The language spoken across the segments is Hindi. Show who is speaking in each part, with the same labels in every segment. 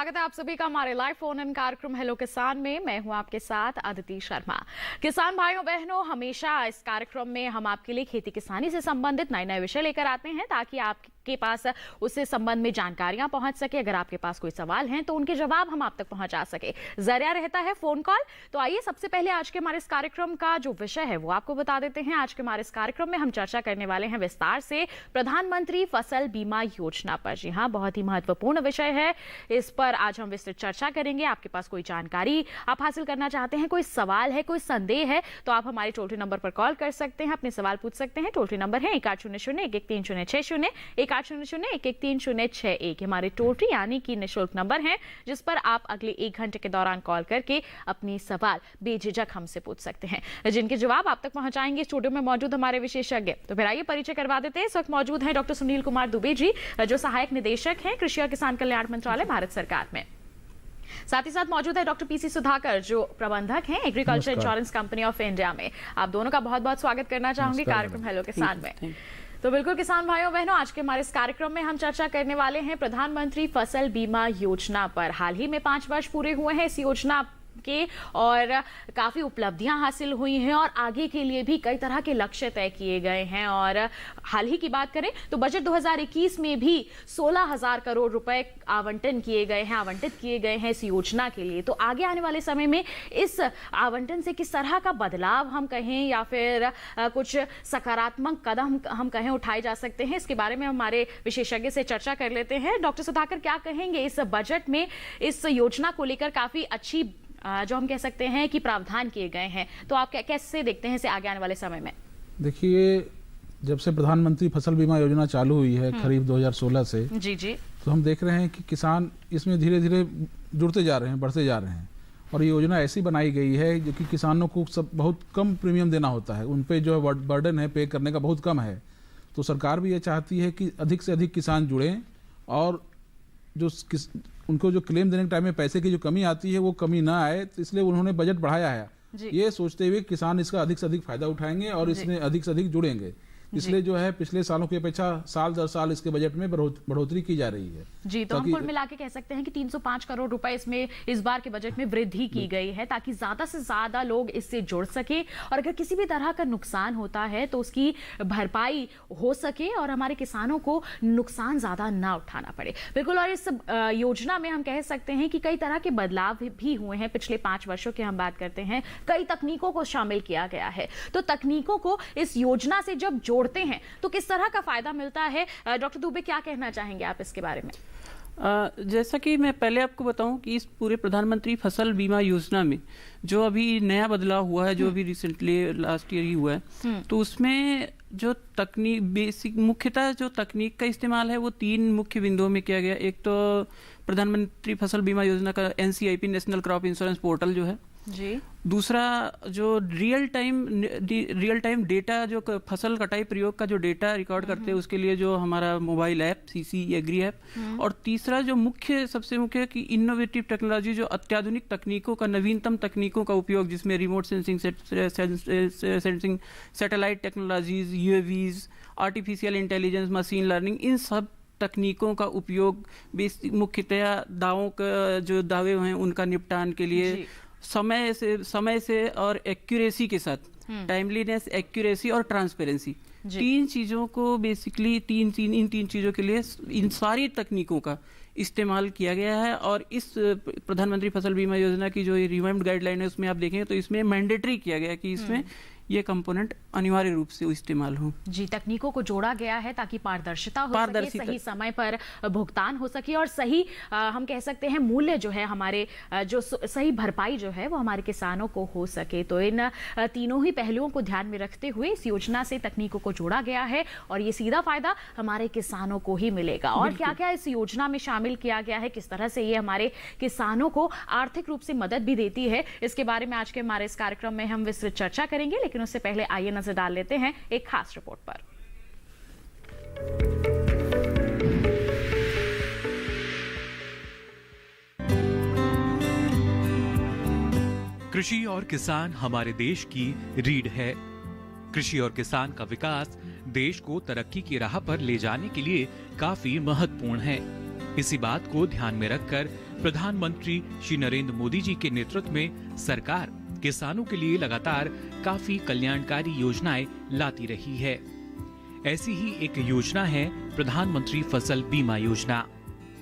Speaker 1: स्वागत है आप सभी का हमारे लाइव फोन इन कार्यक्रम हेलो किसान में। मैं हूं आपके साथ अदिति शर्मा। किसान भाइयों बहनों, हमेशा इस कार्यक्रम में हम आपके लिए खेती किसानी से संबंधित नए नए विषय लेकर आते हैं ताकि आपके पास उससे संबंध में जानकारियां पहुंच सके। अगर आपके पास कोई सवाल हैं तो उनके जवाब हम आप तक पहुंचा सके। जरिया रहता है फोन कॉल। तो आइए सबसे पहले आज के हमारे इस कार्यक्रम का जो विषय है वो आपको बता देते हैं। आज के हमारे इस कार्यक्रम में हम चर्चा करने वाले हैं विस्तार से प्रधानमंत्री फसल बीमा योजना पर। जी हाँ, बहुत ही महत्वपूर्ण विषय है। इस पर आज हम विस्तृत चर्चा करेंगे। आपके पास कोई जानकारी आप हासिल करना चाहते हैं, कोई सवाल है, कोई संदेह है, तो आप हमारे टोल फ्री नंबर पर कॉल कर सकते हैं, अपने सवाल पूछ सकते हैं। टोल फ्री नंबर है 1800-1130-601, 1800-1130-601। हमारे टोल फ्री यानी कि निःशुल्क नंबर है जिस पर आप अगले 1 घंटे के दौरान कॉल करके अपनी सवाल बेझिझक हमसे पूछ सकते हैं, जिनके जवाब आप तक पहुंचाएंगे स्टूडियो में मौजूद हमारे विशेषज्ञ। तो फिर आइए परिचय करवा देते हैं। इस वक्त मौजूद है डॉक्टर सुनील कुमार दुबे जी, जो सहायक निदेशक हैं कृषि और किसान कल्याण मंत्रालय भारत सरकार में। साथ ही साथ मौजूद है डॉक्टर पीसी सुधाकर, जो प्रबंधक हैं agriculture insurance company of India में। आप दोनों का बहुत बहुत स्वागत करना चाहूंगी कार्यक्रम हेलो किसान में। तो बिल्कुल किसान भाइयों बहनों, आज के हमारे इस कार्यक्रम में हम चर्चा करने वाले हैं प्रधानमंत्री फसल बीमा योजना पर। हाल ही में 5 वर्ष पूरे हुए हैं इस योजना के और काफी उपलब्धियां हासिल हुई हैं और आगे के लिए भी कई तरह के लक्ष्य तय किए गए हैं। और हाल ही की बात करें तो बजट 2021 में भी 16,000 करोड़ रुपए आवंटित किए गए हैं इस योजना के लिए। तो आगे आने वाले समय में इस आवंटन से किस तरह का बदलाव हम कहें या फिर कुछ सकारात्मक कदम हम कहें उठाए जा सकते हैं, इसके बारे में हमारे विशेषज्ञ से चर्चा कर लेते हैं। डॉक्टर सुधाकर, क्या कहेंगे इस बजट में इस योजना को लेकर काफी अच्छी जो हम कह सकते हैं कि प्रावधान किए गए हैं, तो आप कैसे देखते हैं इसे आगे आने वाले समय में?
Speaker 2: देखिए, जब से प्रधानमंत्री फसल बीमा योजना चालू हुई है खरीफ 2016 से, जी, तो हम देख रहे हैं कि किसान इसमें धीरे धीरे जुड़ते जा रहे हैं, बढ़ते जा रहे हैं। और ये योजना ऐसी बनाई गई है जो कि किसानों को सब बहुत कम प्रीमियम देना होता है, उन पे जो बर्डन है पे करने का बहुत कम है। तो सरकार भी ये चाहती है कि अधिक से अधिक किसान जुड़ें और जो उनको जो क्लेम देने के टाइम में पैसे की जो कमी आती है वो कमी ना आए, तो इसलिए उन्होंने बजट बढ़ाया है, ये सोचते हुए किसान इसका अधिक से अधिक फायदा उठाएंगे और इसमें अधिक से अधिक जुड़ेंगे। इसलिए जो है पिछले सालों की अपेक्षा साल दर साल इसके बजट में बढ़ोतरी की जा रही है।
Speaker 1: जी, तो हम कुल मिला के कह सकते हैं कि 305 करोड़ रुपए इसमें इस बार के बजट में वृद्धि की गई है ताकि ज्यादा से ज्यादा लोग इससे जुड़ सके और अगर किसी भी तरह का नुकसान होता है तो उसकी भरपाई हो सके और हमारे किसानों को नुकसान ज्यादा ना उठाना पड़े। बिल्कुल, और इस योजना में हम कह सकते हैं कि कई तरह के बदलाव भी हुए हैं। पिछले 5 वर्षों की हम बात करते हैं, कई तकनीकों को शामिल किया गया है। तो तकनीकों को इस योजना से जब जोड़ते हैं तो किस तरह का फायदा मिलता है? डॉक्टर दुबे, क्या कहना चाहेंगे आप इसके बारे में?
Speaker 3: जैसा कि मैं पहले आपको बताऊं कि इस पूरे प्रधानमंत्री फसल बीमा योजना में जो अभी नया बदलाव हुआ है, जो अभी रिसेंटली लास्ट ईयर ही हुआ है, तो उसमें जो तकनीक बेसिक मुख्यतः जो तकनीक का इस्तेमाल है वो 3 मुख्य बिंदुओं में किया गया। एक तो प्रधानमंत्री फसल बीमा योजना का NCIP national crop insurance portal जो है जी, दूसरा जो रियल टाइम डेटा जो फसल कटाई प्रयोग का जो डेटा रिकॉर्ड करते हैं उसके लिए जो हमारा mobile app CC agri app, और तीसरा जो सबसे मुख्य कि इनोवेटिव टेक्नोलॉजी, जो अत्याधुनिक तकनीकों का, नवीनतम तकनीकों का उपयोग, जिसमें remote sensing, satellite technologies, UAVs, artificial intelligence, machine learning, इन सब तकनीकों का उपयोग मुख्यतया दावे हैं उनका निपटान के लिए समय से और एक्यूरेसी के साथ, टाइमलीनेस, एक्यूरेसी और ट्रांसपेरेंसी, 3 चीजों को बेसिकली इन 3 चीजों के लिए इन सारी तकनीकों का इस्तेमाल किया गया है। और इस प्रधानमंत्री फसल बीमा योजना की जो रिवाइम्ड गाइडलाइन है उसमें आप देखेंगे तो इसमें मैंडेटरी किया गया है कि इसमें ये कंपोनेंट अनिवार्य रूप से इस्तेमाल हो। जी,
Speaker 1: तकनीकों को जोड़ा गया है ताकि पारदर्शिता हो सके, सही समय पर भुगतान हो सके और सही हम कह सकते हैं मूल्य जो है हमारे जो सही भरपाई जो है वो हमारे किसानों को हो सके। तो इन तीनों ही पहलुओं को ध्यान में रखते हुए इस योजना से तकनीकों को जोड़ा गया है और ये सीधा फायदा हमारे किसानों को ही मिलेगा। और क्या क्या इस योजना में शामिल किया गया है, किस तरह से ये हमारे किसानों को आर्थिक रूप से मदद भी देती है, इसके बारे में आज के हमारे इस कार्यक्रम में हम विस्तृत चर्चा करेंगे। लेकिन उससे पहले आइए नजर डाल लेते हैं एक खास रिपोर्ट पर।
Speaker 4: कृषि और किसान हमारे देश की रीढ़ है। कृषि और किसान का विकास देश को तरक्की की राह पर ले जाने के लिए काफी महत्वपूर्ण है। इसी बात को ध्यान में रखकर प्रधानमंत्री श्री नरेंद्र मोदी जी के नेतृत्व में सरकार किसानों के लिए लगातार काफी कल्याणकारी योजनाएं लाती रही है। ऐसी ही एक योजना है प्रधानमंत्री फसल बीमा योजना।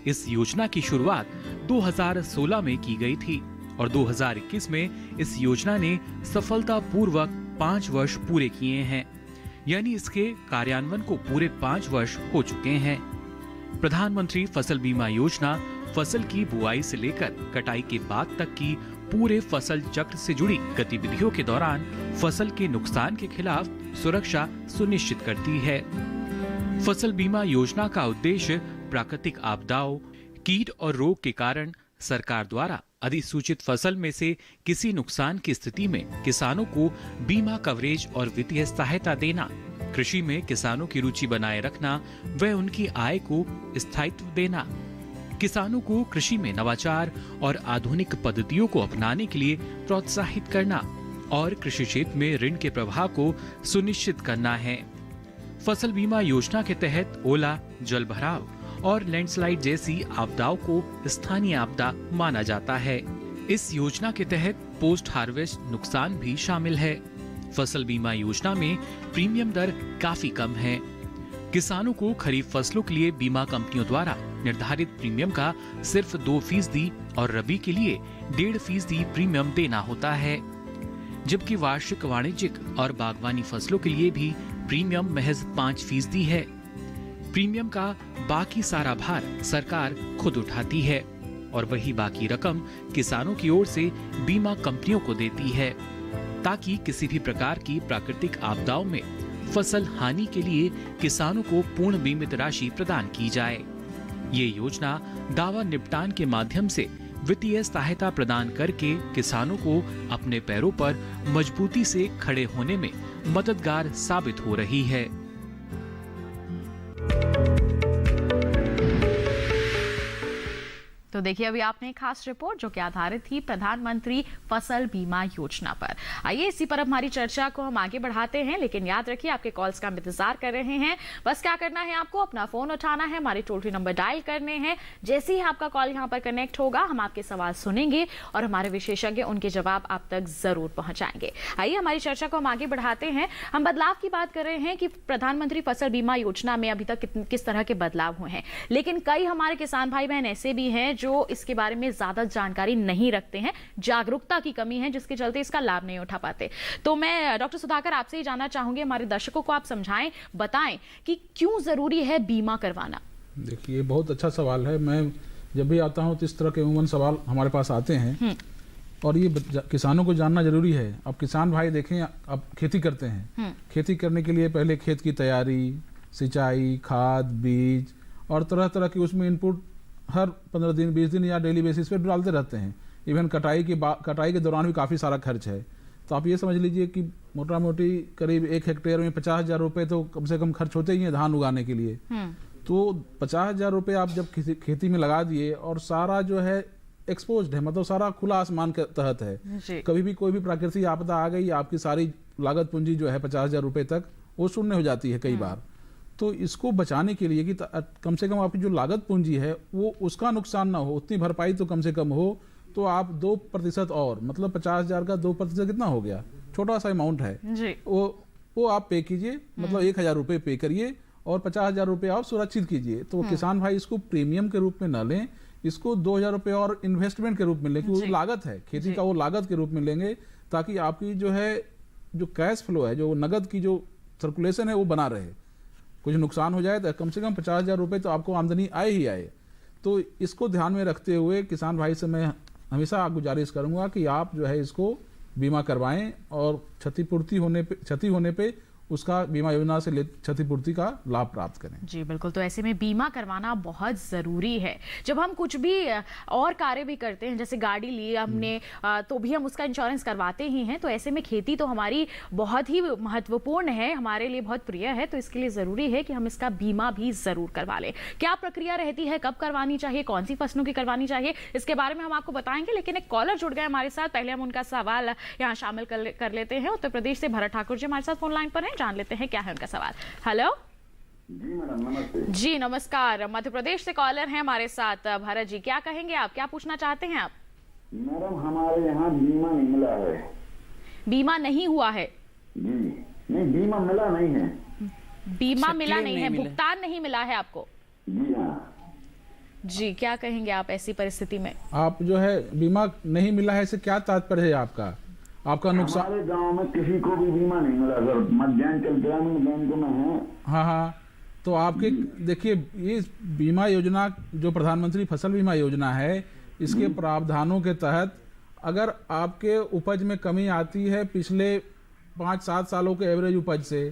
Speaker 4: इस योजना की शुरुआत 2016 में की गई थी और 2021 में इस योजना ने सफलतापूर्वक 5 वर्ष पूरे किए हैं, यानी इसके कार्यान्वयन को पूरे 5 वर्ष हो चुके हैं। प्रधानमंत्री फसल बीमा योजना फसल की बुआई से लेकर कटाई के बाद तक की पूरे फसल चक्र से जुड़ी गतिविधियों के दौरान फसल के नुकसान के खिलाफ सुरक्षा सुनिश्चित करती है। फसल बीमा योजना का उद्देश्य प्राकृतिक आपदाओं, कीट और रोग के कारण सरकार द्वारा अधिसूचित फसल में से किसी नुकसान की स्थिति में किसानों को बीमा कवरेज और वित्तीय सहायता देना, कृषि में किसानों की रुचि बनाए रखना व उनकी आय को स्थायित्व देना, किसानों को कृषि में नवाचार और आधुनिक पद्धतियों को अपनाने के लिए प्रोत्साहित करना और कृषि क्षेत्र में ऋण के प्रवाह को सुनिश्चित करना है। फसल बीमा योजना के तहत ओला, जल भराव और लैंडस्लाइड जैसी आपदाओं को स्थानीय आपदा माना जाता है। इस योजना के तहत पोस्ट हार्वेस्ट नुकसान भी शामिल है। फसल बीमा योजना में प्रीमियम दर काफी कम है। किसानों को खरीफ फसलों के लिए बीमा कंपनियों द्वारा निर्धारित प्रीमियम का सिर्फ 2% और रबी के लिए 1.5% प्रीमियम देना होता है, जबकि वार्षिक वाणिज्यिक और बागवानी फसलों के लिए भी प्रीमियम महज 5% है। प्रीमियम का बाकी सारा भार सरकार खुद उठाती है और वही बाकी रकम किसानों की ओर से बीमा कंपनियों को देती है, ताकि किसी भी प्रकार की प्राकृतिक आपदाओं में फसल हानि के लिए किसानों को पूर्ण बीमित राशि प्रदान की जाए। ये योजना दावा निपटान के माध्यम से वित्तीय सहायता प्रदान करके किसानों को अपने पैरों पर मजबूती से खड़े होने में मददगार साबित हो रही है।
Speaker 1: तो देखिए अभी आपने एक खास रिपोर्ट जो कि आधारित थी प्रधानमंत्री फसल बीमा योजना पर। आइए इसी पर हमारी चर्चा को हम आगे बढ़ाते हैं, लेकिन याद रखिए आपके कॉल्स का हम इंतजार कर रहे हैं। बस क्या करना है, आपको अपना फोन उठाना है, हमारे टोल फ्री नंबर डायल करने हैं। जैसे ही आपका कॉल यहाँ पर कनेक्ट होगा हम आपके सवाल सुनेंगे और हमारे विशेषज्ञ उनके जवाब आप तक जरूर पहुंचाएंगे। आइए हमारी चर्चा को हम आगे बढ़ाते हैं। हम बदलाव की बात कर रहे हैं कि प्रधानमंत्री फसल बीमा योजना में अभी तक किस तरह के बदलाव हुए हैं, लेकिन कई हमारे किसान भाई बहन ऐसे भी हैं जो इसके बारे में ज्यादा जानकारी नहीं रखते हैं, जागरूकता की कमी है जिसके चलते इसका लाभ नहीं उठा पाते। तो मैं डॉक्टर सुधाकर आपसे ही जानना चाहूंगी, हमारे दर्शकों को आप समझाएं, बताएं कि क्यों जरूरी है बीमा करवाना।
Speaker 2: देखिए बहुत अच्छा सवाल है। मैं जब भी आता हूं तो इस तरह के उमूमन सवाल हमारे पास आते हैं और ये किसानों को जानना जरूरी है। अब किसान भाई देखें, अब खेती करते हैं, खेती करने के लिए पहले खेत की तैयारी, सिंचाई, खाद, बीज और तरह तरह की उसमें इनपुट हर 15 दिन 20 दिन या डेली बेसिस पे डालते रहते हैं। इवन कटाई के दौरान भी काफ़ी सारा खर्च है। तो आप ये समझ लीजिए कि मोटा मोटी करीब 1 हेक्टेयर में 50,000 रुपये तो कम से कम खर्च होते ही हैं धान उगाने के लिए। तो 50,000 रुपये आप जब खेती में लगा दिए और सारा जो है एक्सपोज्ड है, मतलब सारा खुला आसमान के तहत है, कभी भी कोई भी प्राकृतिक आपदा आ गई, आपकी सारी लागत पूंजी जो है 50,000 रुपये तक वो शून्य हो जाती है कई बार। तो इसको बचाने के लिए कि कम से कम आपकी जो लागत पूंजी है वो उसका नुकसान ना हो, उतनी भरपाई तो कम से कम हो, तो आप 2% और, मतलब 50,000 का 2% कितना हो गया, छोटा सा अमाउंट है जी। वो आप पे कीजिए, मतलब 1,000 रुपये पे करिए और 50,000 रुपये आप सुरक्षित कीजिए। तो किसान भाई इसको प्रीमियम के रूप में न लें, इसको 2,000 रुपये और इन्वेस्टमेंट के रूप में लें, वो लागत है खेती का, वो लागत के रूप में लेंगे, ताकि आपकी जो है जो कैश फ्लो है, जो नगद की जो सर्कुलेशन है वो बना रहे। कुछ नुकसान हो जाए तो कम से कम 50,000 रुपये तो आपको आमदनी आए ही आए। तो इसको ध्यान में रखते हुए किसान भाई से मैं हमेशा गुजारिश करूंगा कि आप जो है इसको बीमा करवाएं और क्षति होने पे उसका बीमा योजना से क्षतिपूर्ति का लाभ प्राप्त करें।
Speaker 1: जी बिल्कुल, तो ऐसे में बीमा करवाना बहुत ज़रूरी है। जब हम कुछ भी और कार्य भी करते हैं, जैसे गाड़ी ली हमने तो भी हम उसका इंश्योरेंस करवाते ही हैं। तो ऐसे में खेती तो हमारी बहुत ही महत्वपूर्ण है, हमारे लिए बहुत प्रिय है, तो इसके लिए ज़रूरी है कि हम इसका बीमा भी ज़रूर करवा लें। क्या प्रक्रिया रहती है, कब करवानी चाहिए, कौन सी फसलों की करवानी चाहिए, इसके बारे में हम आपको बताएंगे। लेकिन एक कॉलर जुड़ गए हमारे साथ, पहले हम उनका सवाल यहाँ शामिल कर लेते हैं। उत्तर प्रदेश से भरत ठाकुर जी हमारे साथ फोन लाइन पर हैं, जान लेते हैं क्या है उनका सवाल। हेलो
Speaker 5: जी मैडम नमस्ते।
Speaker 1: जी नमस्कार, मध्य प्रदेश से कॉलर हैं हमारे साथ भरत जी। क्या कहेंगे आप, क्या पूछना चाहते हैं आप?
Speaker 5: मैडम हमारे यहाँ बीमा नहीं मिला है।
Speaker 1: बीमा नहीं हुआ है?
Speaker 5: जी नहीं, बीमा मिला नहीं है।
Speaker 1: बीमा मिला
Speaker 3: क्लेम
Speaker 1: नहीं
Speaker 3: नहीं
Speaker 1: है,
Speaker 3: मिला।
Speaker 1: भुगतान नहीं मिला है आपको?
Speaker 5: जी हाँ।
Speaker 1: जी, क्या कहेंगे आप ऐसी परिस्थिति में?
Speaker 2: आप जो है बीमा नहीं मिला है, इससे क्या तात्पर्य है आपका? आपका नुकसान?
Speaker 5: हमारे गांव में किसी को भी बीमा नहीं मिला सर। मध्यांचल ग्रामीण बैंक में है।
Speaker 2: हाँ हाँ, तो आपके देखिए, ये बीमा योजना जो प्रधानमंत्री फसल बीमा योजना है, इसके प्रावधानों के तहत अगर आपके उपज में कमी आती है पिछले 5-7 सालों के एवरेज उपज से,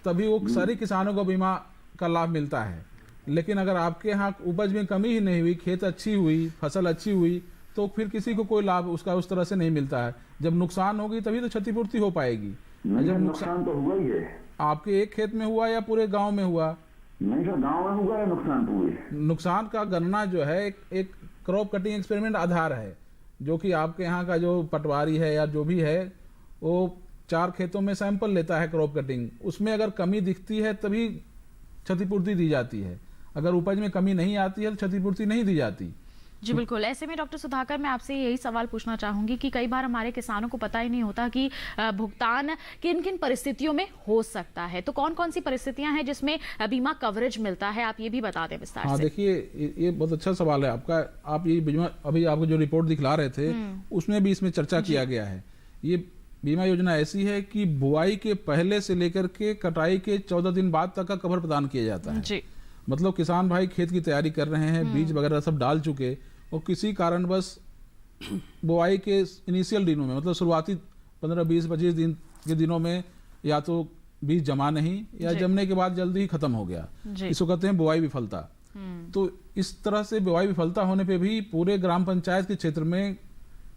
Speaker 2: तभी वो सारे किसानों को बीमा का लाभ मिलता है। लेकिन अगर आपके यहाँ उपज में कमी ही नहीं हुई, खेत अच्छी हुई, फसल अच्छी हुई, तो फिर किसी को कोई लाभ उसका उस तरह से नहीं मिलता है। जब नुकसान होगी तभी तो क्षतिपूर्ति हो पाएगी।
Speaker 5: नहीं
Speaker 2: जब
Speaker 5: सर, नुकसान तो हुआ ही है।
Speaker 2: आपके एक खेत में हुआ या पूरे गांव में हुआ?
Speaker 5: नहीं सर, गांव में हुआ है नुकसान तो हुए।
Speaker 2: नुकसान का गणना जो है एक क्रॉप कटिंग एक्सपेरिमेंट आधार है, जो कि आपके यहाँ का जो पटवारी है या जो भी है, वो 4 खेतों में सैंपल लेता है क्रॉप कटिंग। उसमें अगर कमी दिखती है तभी क्षतिपूर्ति दी जाती है। अगर उपज में कमी नहीं आती है तो क्षतिपूर्ति नहीं दी जाती।
Speaker 1: जी बिल्कुल। ऐसे में डॉक्टर सुधाकर, मैं आपसे यही सवाल पूछना चाहूंगी कि कई बार हमारे किसानों को पता ही नहीं होता कि भुगतान किन किन परिस्थितियों में हो सकता है। तो कौन कौन सी परिस्थितियां हैं जिसमें बीमा कवरेज मिलता है, आप ये भी बता दें विस्तार
Speaker 2: हाँ
Speaker 1: से।
Speaker 2: देखिए, ये बहुत अच्छा सवाल है आपका। आप ये बीमा अभी आपको जो रिपोर्ट दिखला रहे थे उसमें भी इसमें चर्चा किया गया है। ये बीमा योजना ऐसी है कि बुआई के पहले से लेकर के कटाई के 14 दिन बाद तक का कवर प्रदान किया जाता है।
Speaker 1: जी।
Speaker 2: मतलब किसान भाई खेत की तैयारी कर रहे हैं, बीज वगैरह सब डाल चुके, और किसी कारणवश बुआई के इनिशियल दिनों में, मतलब शुरुआती 15, 20, 25 दिन के दिनों में या तो बीज जमा नहीं या जमने के बाद जल्दी ही खत्म हो गया, इसको कहते हैं बुआई विफलता। तो इस तरह से बुआई विफलता होने पे भी पूरे ग्राम पंचायत के क्षेत्र में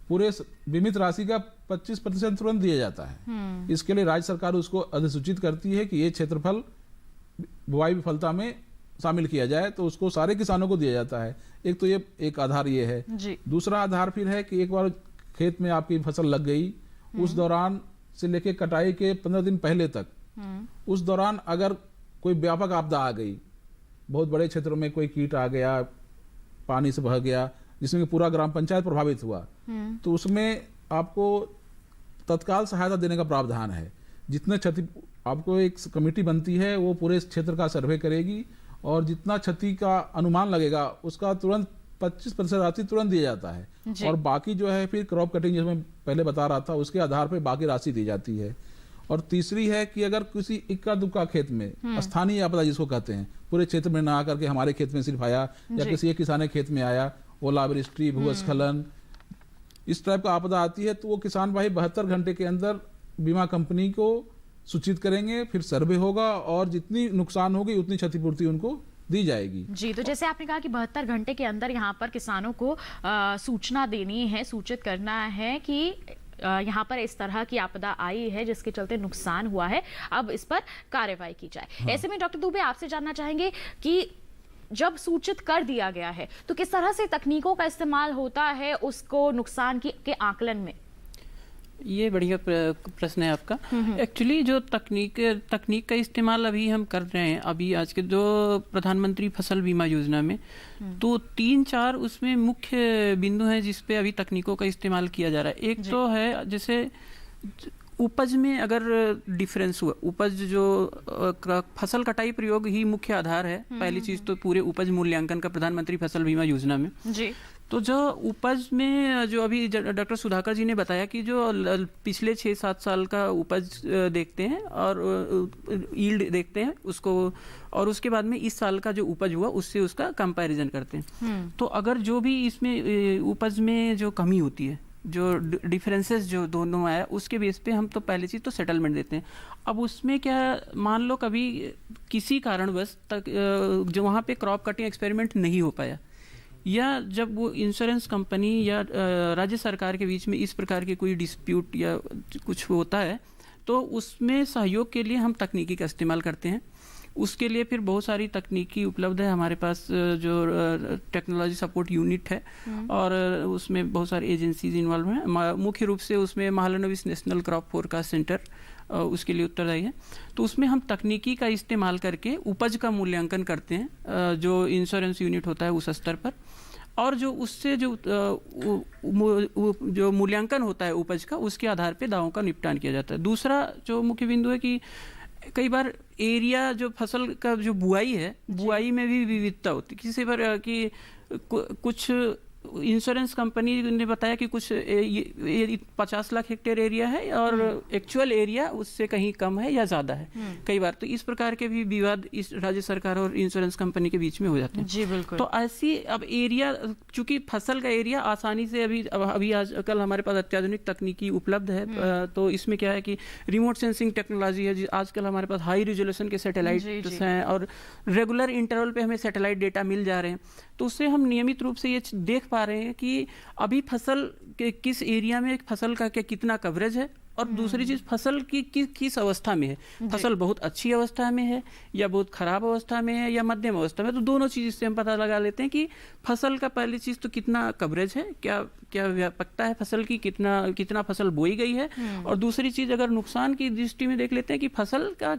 Speaker 2: पूरे बीमित राशि का 25% तुरंत दिया जाता है। इसके लिए राज्य सरकार उसको अधिसूचित करती है कि ये क्षेत्रफल बुआई विफलता में शामिल किया जाए, तो उसको सारे किसानों को दिया जाता है। एक तो ये एक आधार ये है
Speaker 1: जी।
Speaker 2: दूसरा आधार फिर है कि एक बार खेत में आपकी फसल लग गई, उस दौरान से लेके कटाई के 15 दिन पहले तक, उस दौरान अगर कोई व्यापक आपदा आ गई, बहुत बड़े क्षेत्रों में कोई कीट आ गया, पानी से बह गया, जिसमें पूरा ग्राम पंचायत प्रभावित हुआ, तो उसमें आपको तत्काल सहायता देने का प्रावधान है। जितने क्षति, आपको एक कमेटी बनती है, वो पूरे क्षेत्र का सर्वे करेगी और जितना क्षति का अनुमान लगेगा उसका तुरंत 25% राशि तुरंत दिया जाता है। और बाकी जो है फिर क्रॉप कटिंग, जैसे मैं पहले बता रहा था, उसके आधार पर बाकी राशि दी जाती है। और तीसरी है कि अगर किसी इक्का दुक्का खेत में स्थानीय आपदा जिसको कहते हैं, पूरे क्षेत्र में ना आकर के हमारे खेत में सिर्फ आया या किसी एक किसान के खेत में आया, ओलावृष्टि, भूस्खलन, इस टाइप का आपदा आती है, तो वो किसान भाई 72 घंटे के अंदर बीमा कंपनी को सूचित करेंगे, फिर सर्वे होगा और जितनी नुकसान होगी उतनी क्षतिपूर्ति उनको दी जाएगी।
Speaker 1: जी, तो जैसे आपने कहा कि 72 घंटे के अंदर यहाँ पर किसानों को सूचना देनी है, सूचित करना है कि यहाँ पर इस तरह की आपदा आई है जिसके चलते नुकसान हुआ है, अब इस पर कार्रवाई की जाए। ऐसे में डॉक्टर दुबे, आपसे जानना चाहेंगे कि जब सूचित कर दिया गया है तो किस तरह से तकनीकों का इस्तेमाल होता है उसको नुकसान के आकलन में?
Speaker 3: ये बढ़िया प्रश्न है आपका। एक्चुअली जो तकनीक का इस्तेमाल अभी हम कर रहे हैं, अभी आज के जो प्रधानमंत्री फसल बीमा योजना में, तो 3-4 उसमें मुख्य बिंदु हैं जिस पे अभी तकनीकों का इस्तेमाल किया जा रहा है। एक तो है जैसे उपज में अगर डिफरेंस हुआ, उपज जो फसल कटाई प्रयोग ही मुख्य आधार है। पहली चीज तो पूरे उपज मूल्यांकन का प्रधानमंत्री फसल बीमा योजना में
Speaker 1: जी। तो
Speaker 3: जो उपज में जो अभी डॉक्टर सुधाकर जी ने बताया कि जो पिछले 6-7 साल का उपज देखते हैं और यील्ड देखते हैं उसको, और उसके बाद में इस साल का जो उपज हुआ उससे उसका कंपैरिजन करते हैं। तो अगर जो भी इसमें उपज में जो कमी होती है, जो डिफरेंसेस जो दोनों आया, उसके बेस पे हम तो पहली चीज़ तो सेटलमेंट देते हैं। अब उसमें क्या, मान लो कभी किसी कारणवश तक जो वहाँ पे क्रॉप कटिंग एक्सपेरिमेंट नहीं हो पाया, या जब वो इंश्योरेंस कंपनी या राज्य सरकार के बीच में इस प्रकार के कोई डिस्प्यूट या कुछ होता है, तो उसमें सहयोग के लिए हम तकनीकी का इस्तेमाल करते हैं। उसके लिए फिर बहुत सारी तकनीकी उपलब्ध है हमारे पास, जो टेक्नोलॉजी सपोर्ट यूनिट है, और उसमें बहुत सारी एजेंसीज इन्वॉल्व हैं। मुख्य रूप से उसमें Mahalanobis national crop forecast centre उसके लिए उत्तरदायी है। तो उसमें हम तकनीकी का इस्तेमाल करके उपज का मूल्यांकन करते हैं, जो इंश्योरेंस यूनिट होता है उस स्तर पर, और जो उससे जो मूल्यांकन होता है उपज का, उसके आधार पे दावों का निपटान किया जाता है। दूसरा जो मुख्य बिंदु है कि कई बार एरिया जो फसल का जो बुआई है, बुआई में भी विविधता होती है। किसी पर कि कुछ इंश्योरेंस कंपनी ने बताया कि कुछ 50 लाख हेक्टेयर एरिया है और एक्चुअल एरिया उससे कहीं कम है या ज़्यादा है कई बार। तो इस प्रकार के भी विवाद इस राज्य सरकार और इंश्योरेंस कंपनी के बीच में हो जाते हैं।
Speaker 1: जी बिल्कुल।
Speaker 3: तो ऐसी अब एरिया, चूंकि फसल का एरिया आसानी से अभी आजकल हमारे पास अत्याधुनिक तकनीकी उपलब्ध है, तो इसमें क्या है कि रिमोट सेंसिंग टेक्नोलॉजी है, आजकल हमारे पास हाई रिजोल्यूशन के सैटेलाइट हैं और रेगुलर इंटरवल पे हमें सैटेलाइट डेटा मिल जा रहे हैं। तो उससे हम नियमित रूप से ये देख पा रहे हैं कि अभी फसल के किस एरिया में फसल का कितना कवरेज है, और दूसरी चीज फसल की किस अवस्था में है। फसल बहुत अच्छी अवस्था में है या बहुत खराब अवस्था में है या मध्यम अवस्था में। तो दोनों चीज से हम पता लगा लेते हैं कि फसल का पहली चीज तो कितना कवरेज है, क्या व्यापकता है फसल की, कितना फसल बोई गई है, और दूसरी चीज अगर नुकसान की दृष्टि में देख लेते हैं कि फसल का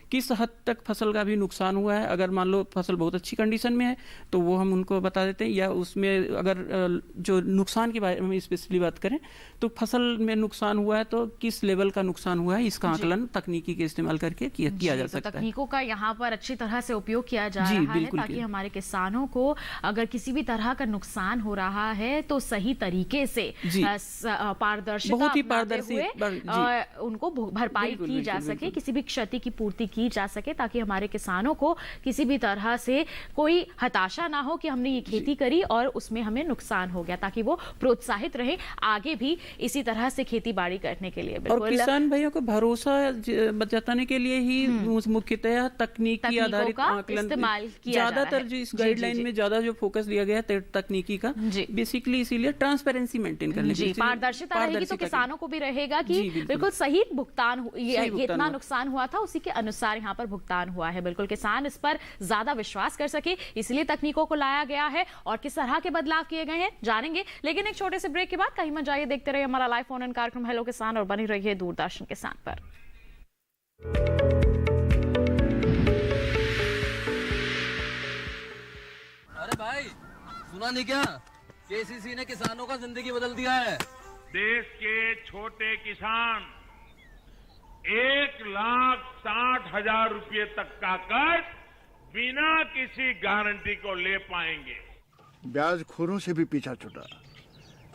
Speaker 3: किस हद तक फसल का भी नुकसान हुआ है। अगर मान लो फसल बहुत अच्छी कंडीशन में है तो वो हम उनको बता देते हैं, या उसमें अगर जो नुकसान के बारे में स्पेशली बात करें तो फसल में नुकसान हुआ है तो किस लेवल का नुकसान हुआ है, इसका आकलन तकनीकी के इस्तेमाल करके किया जा सकता है।
Speaker 1: तकनीकों का यहाँ पर अच्छी तरह से उपयोग किया जा रहा है ताकि हमारे किसानों को अगर किसी भी तरह का नुकसान हो रहा है तो सही तरीके से पारदर्शिता,
Speaker 3: बहुत ही पारदर्शी
Speaker 1: उनको भरपाई की जा सके, किसी भी क्षति की पूर्ति की जा सके, ताकि हमारे किसानों को किसी भी तरह से कोई हताशा ना हो कि हमने ये खेती करी और उसमें हमें नुकसान हो गया, ताकि वो प्रोत्साहित रहे आगे भी इसी तरह से खेती बाड़ी करने के लिए।
Speaker 3: और किसान भाइयों को भरोसा जताने के लिए ही मुख्यतः तकनीकी आधारित आकलन
Speaker 1: इस्तेमाल किया
Speaker 3: ज्यादातर जो इस गाइडलाइन में ज्यादा जो फोकस दिया गया है तकनीकी का, बेसिकली इसीलिए ट्रांसपेरेंसी मेंटेन करने के लिए,
Speaker 1: पारदर्शिता रहेगी तो किसानों को भी रहेगा कि बिल्कुल सही भुगतान, ये इतना नुकसान हुआ था उसी के अनुसार यहाँ पर भुगतान हुआ है। बिल्कुल किसान इस पर ज्यादा विश्वास कर सके, इसलिए तकनीकों को लाया गया है और किस तरह के बदलाव किए गए हैं जानेंगे, लेकिन एक छोटे से ब्रेक के बाद कहीं मत जाइए, देखते रहिए हमारा लाइव फोन इन कार्यक्रम हेलो किसान और बनी रहिए दूरदर्शन किसान पर।
Speaker 6: अरे भाई सुना नहीं क्या, केसीसी ने किसानों का जिंदगी बदल दिया है।
Speaker 7: देश के छोटे किसान 1,60,000 रुपये तक का कर्ज बिना किसी गारंटी को ले पाएंगे।
Speaker 8: ब्याज खोरों से भी पीछा छुटा।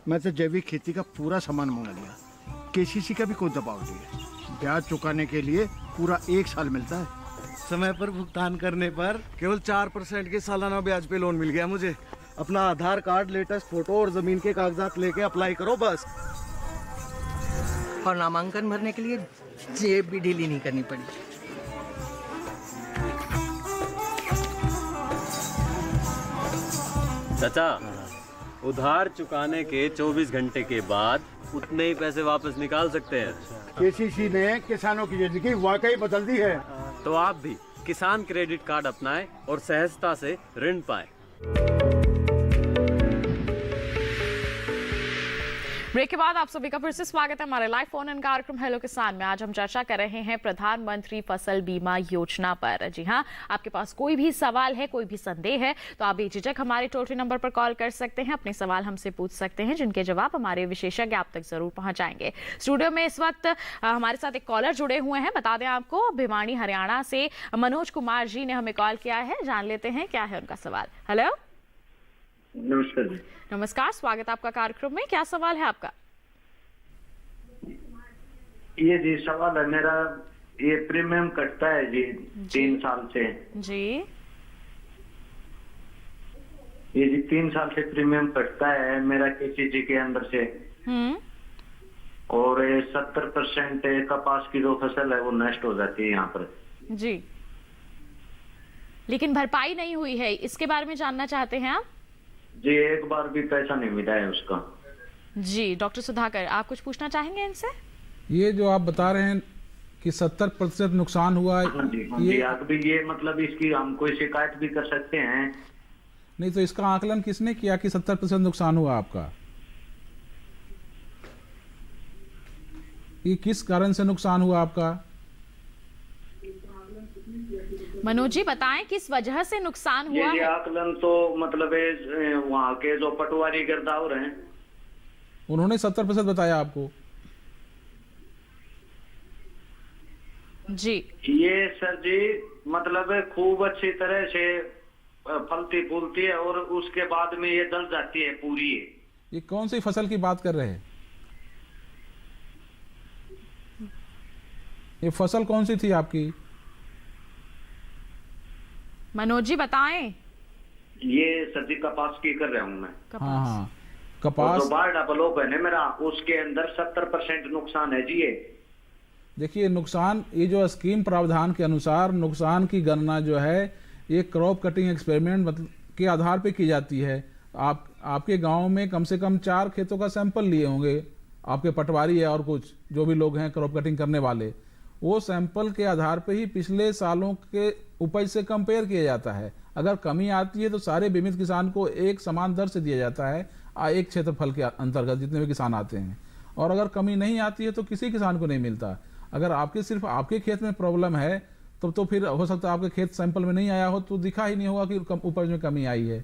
Speaker 8: मैं तो जैविक खेती का पूरा सामान मंगा लिया, केसीसी का भी कोई दबाव नहीं है। ब्याज चुकाने के लिए पूरा 1 साल मिलता है।
Speaker 9: समय पर भुगतान करने पर केवल 4% के सालाना ब्याज पे लोन मिल गया मुझे। अपना आधार कार्ड, लेटेस्ट फोटो और जमीन के कागजात लेके अप्लाई करो बस।
Speaker 10: और नामांकन भरने के लिए जेब भी ढीली नहीं करनी पड़ी।
Speaker 11: चाचा, उधार चुकाने के 24 घंटे के बाद उतने ही पैसे वापस निकाल सकते हैं।
Speaker 8: केसीसी ने किसानों की जिंदगी वाकई बदल दी है।
Speaker 11: तो आप भी किसान क्रेडिट कार्ड अपनाएं और सहजता से ऋण पाएं।
Speaker 1: ब्रेक के बाद आप सभी का फिर से स्वागत है हमारे लाइव फोन इन कार्यक्रम हेलो किसान में। आज हम चर्चा कर रहे हैं प्रधानमंत्री फसल बीमा योजना पर। जी हाँ, आपके पास कोई भी सवाल है, कोई भी संदेह है तो आप बेझिझक हमारे टोल फ्री नंबर पर कॉल कर सकते हैं, अपने सवाल हमसे पूछ सकते हैं, जिनके जवाब हमारे विशेषज्ञ आप तक जरूर पहुंचाएंगे। स्टूडियो में इस वक्त हमारे साथ एक कॉलर जुड़े हुए हैं, बता दें आपको भिवानी हरियाणा से मनोज कुमार जी ने हमें कॉल किया है, जान लेते हैं क्या है उनका सवाल। हेलो,
Speaker 5: नमस्कार।
Speaker 1: नमस्कार, स्वागत आपका कार्यक्रम में। क्या सवाल है आपका?
Speaker 5: ये जी सवाल है मेरा, ये प्रीमियम कटता है जी 3 साल से
Speaker 1: जी।
Speaker 5: ये जी 3 साल से प्रीमियम कटता है मेरा केसीसी के अंदर से। और 70% कपास की जो फसल है वो नष्ट हो जाती है यहाँ पर
Speaker 1: जी, लेकिन भरपाई नहीं हुई है, इसके बारे में जानना चाहते हैं आप?
Speaker 5: जी, एक बार भी पैसा नहीं मिला है उसका।
Speaker 1: जी, डॉक्टर सुधाकर आप कुछ पूछना चाहेंगे इनसे?
Speaker 2: ये जो आप बता रहे हैं कि 70% नुकसान हुआ है,
Speaker 5: ये मतलब इसकी हम कोई शिकायत भी कर सकते हैं?
Speaker 2: नहीं, तो इसका आकलन किसने किया कि 70% नुकसान हुआ आपका? ये किस कारण से नुकसान हुआ आपका?
Speaker 1: मनोज जी बताएं किस वजह से नुकसान हुआ
Speaker 5: ये
Speaker 1: है?
Speaker 5: आकलन तो मतलब वहाँ के जो पटवारी गिरदावर हैं
Speaker 2: उन्होंने 70% बताया आपको।
Speaker 1: जी
Speaker 5: ये सर जी मतलब खूब अच्छी तरह से फलती फूलती है और उसके बाद में ये दल जाती है पूरी।
Speaker 2: ये कौन सी फसल की बात कर रहे हैं? ये फसल कौन सी थी आपकी?
Speaker 1: मनोज जी बताएं।
Speaker 5: ये सर जी कपास की कर रहा हूँ मैं।
Speaker 2: हाँ हाँ
Speaker 5: और
Speaker 2: कपास।
Speaker 5: जो बाढ़ अवलोकन है मेरा उसके अंदर 70% नुकसान है जी। ये
Speaker 2: देखिए नुकसान, ये जो स्कीम प्रावधान के अनुसार नुकसान की गणना जो है ये क्रॉप कटिंग एक्सपेरिमेंट मतलब के आधार पे की जाती है। आपके गांव में कम से कम 4 खेतों का सैंपल लिए होंगे आपके पटवारी है और कुछ जो भी लोग हैं क्रॉप कटिंग करने वाले, वो सैंपल के आधार पे ही पिछले सालों के उपज से कंपेयर किया जाता है। अगर कमी आती है तो सारे बीमित किसान को एक समान दर से दिया जाता है एक क्षेत्रफल के अंतर्गत जितने भी किसान आते हैं, और अगर कमी नहीं आती है तो किसी किसान को नहीं मिलता। अगर सिर्फ आपके खेत में प्रॉब्लम है तो फिर हो सकता है आपके खेत सैंपल में नहीं आया हो तो दिखा ही नहीं होगा कि उपज में कमी आई है।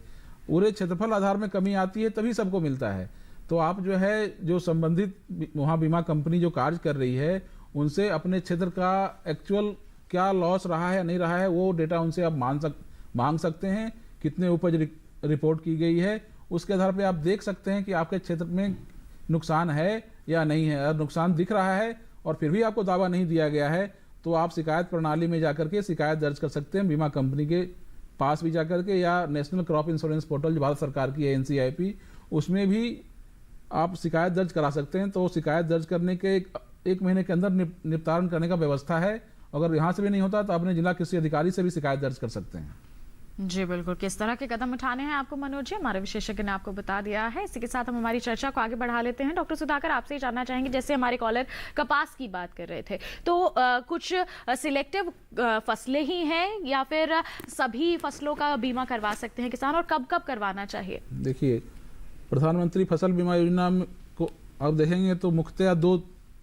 Speaker 2: पूरे क्षेत्रफल आधार में कमी आती है तभी सबको मिलता है। तो आप जो है जो संबंधित वहाँ बीमा कंपनी जो कार्य कर रही है उनसे अपने क्षेत्र का एक्चुअल क्या लॉस रहा है नहीं रहा है वो डेटा उनसे आप मांग सकते हैं। कितने उपज रिपोर्ट की गई है उसके आधार पे आप देख सकते हैं कि आपके क्षेत्र में नुकसान है या नहीं है। अगर नुकसान दिख रहा है और फिर भी आपको दावा नहीं दिया गया है तो आप शिकायत प्रणाली में जाकर के शिकायत दर्ज कर सकते हैं बीमा कंपनी के पास भी जाकर के, या नेशनल क्रॉप इंश्योरेंस पोर्टल जो भारत सरकार की है NCIP, उसमें भी आप शिकायत दर्ज करा सकते हैं। तो शिकायत दर्ज करने के एक महीने के अंदर निपटान करने का व्यवस्था है। अगर यहाँ से भी नहीं होता तो अपने जिला कृषि अधिकारी से भी शिकायत दर्ज कर सकते हैं।
Speaker 1: जी बिल्कुल, किस तरह के कदम उठाने हैं आपको मनोज जी, हमारे विशेषज्ञ ने आपको बता दिया है। इसी के साथ हम हमारी चर्चा को आगे बढ़ा लेते हैं। डॉक्टर सुधाकर, आपसे जानना चाहेंगे, जैसे हमारे कॉलर कपास की बात कर रहे थे तो कुछ सिलेक्टिव फसलें ही हैं या फिर सभी फसलों का बीमा करवा सकते हैं किसान, और कब कब करवाना चाहिए?
Speaker 2: देखिए प्रधानमंत्री फसल बीमा योजना को आप देखेंगे तो मुख्यतः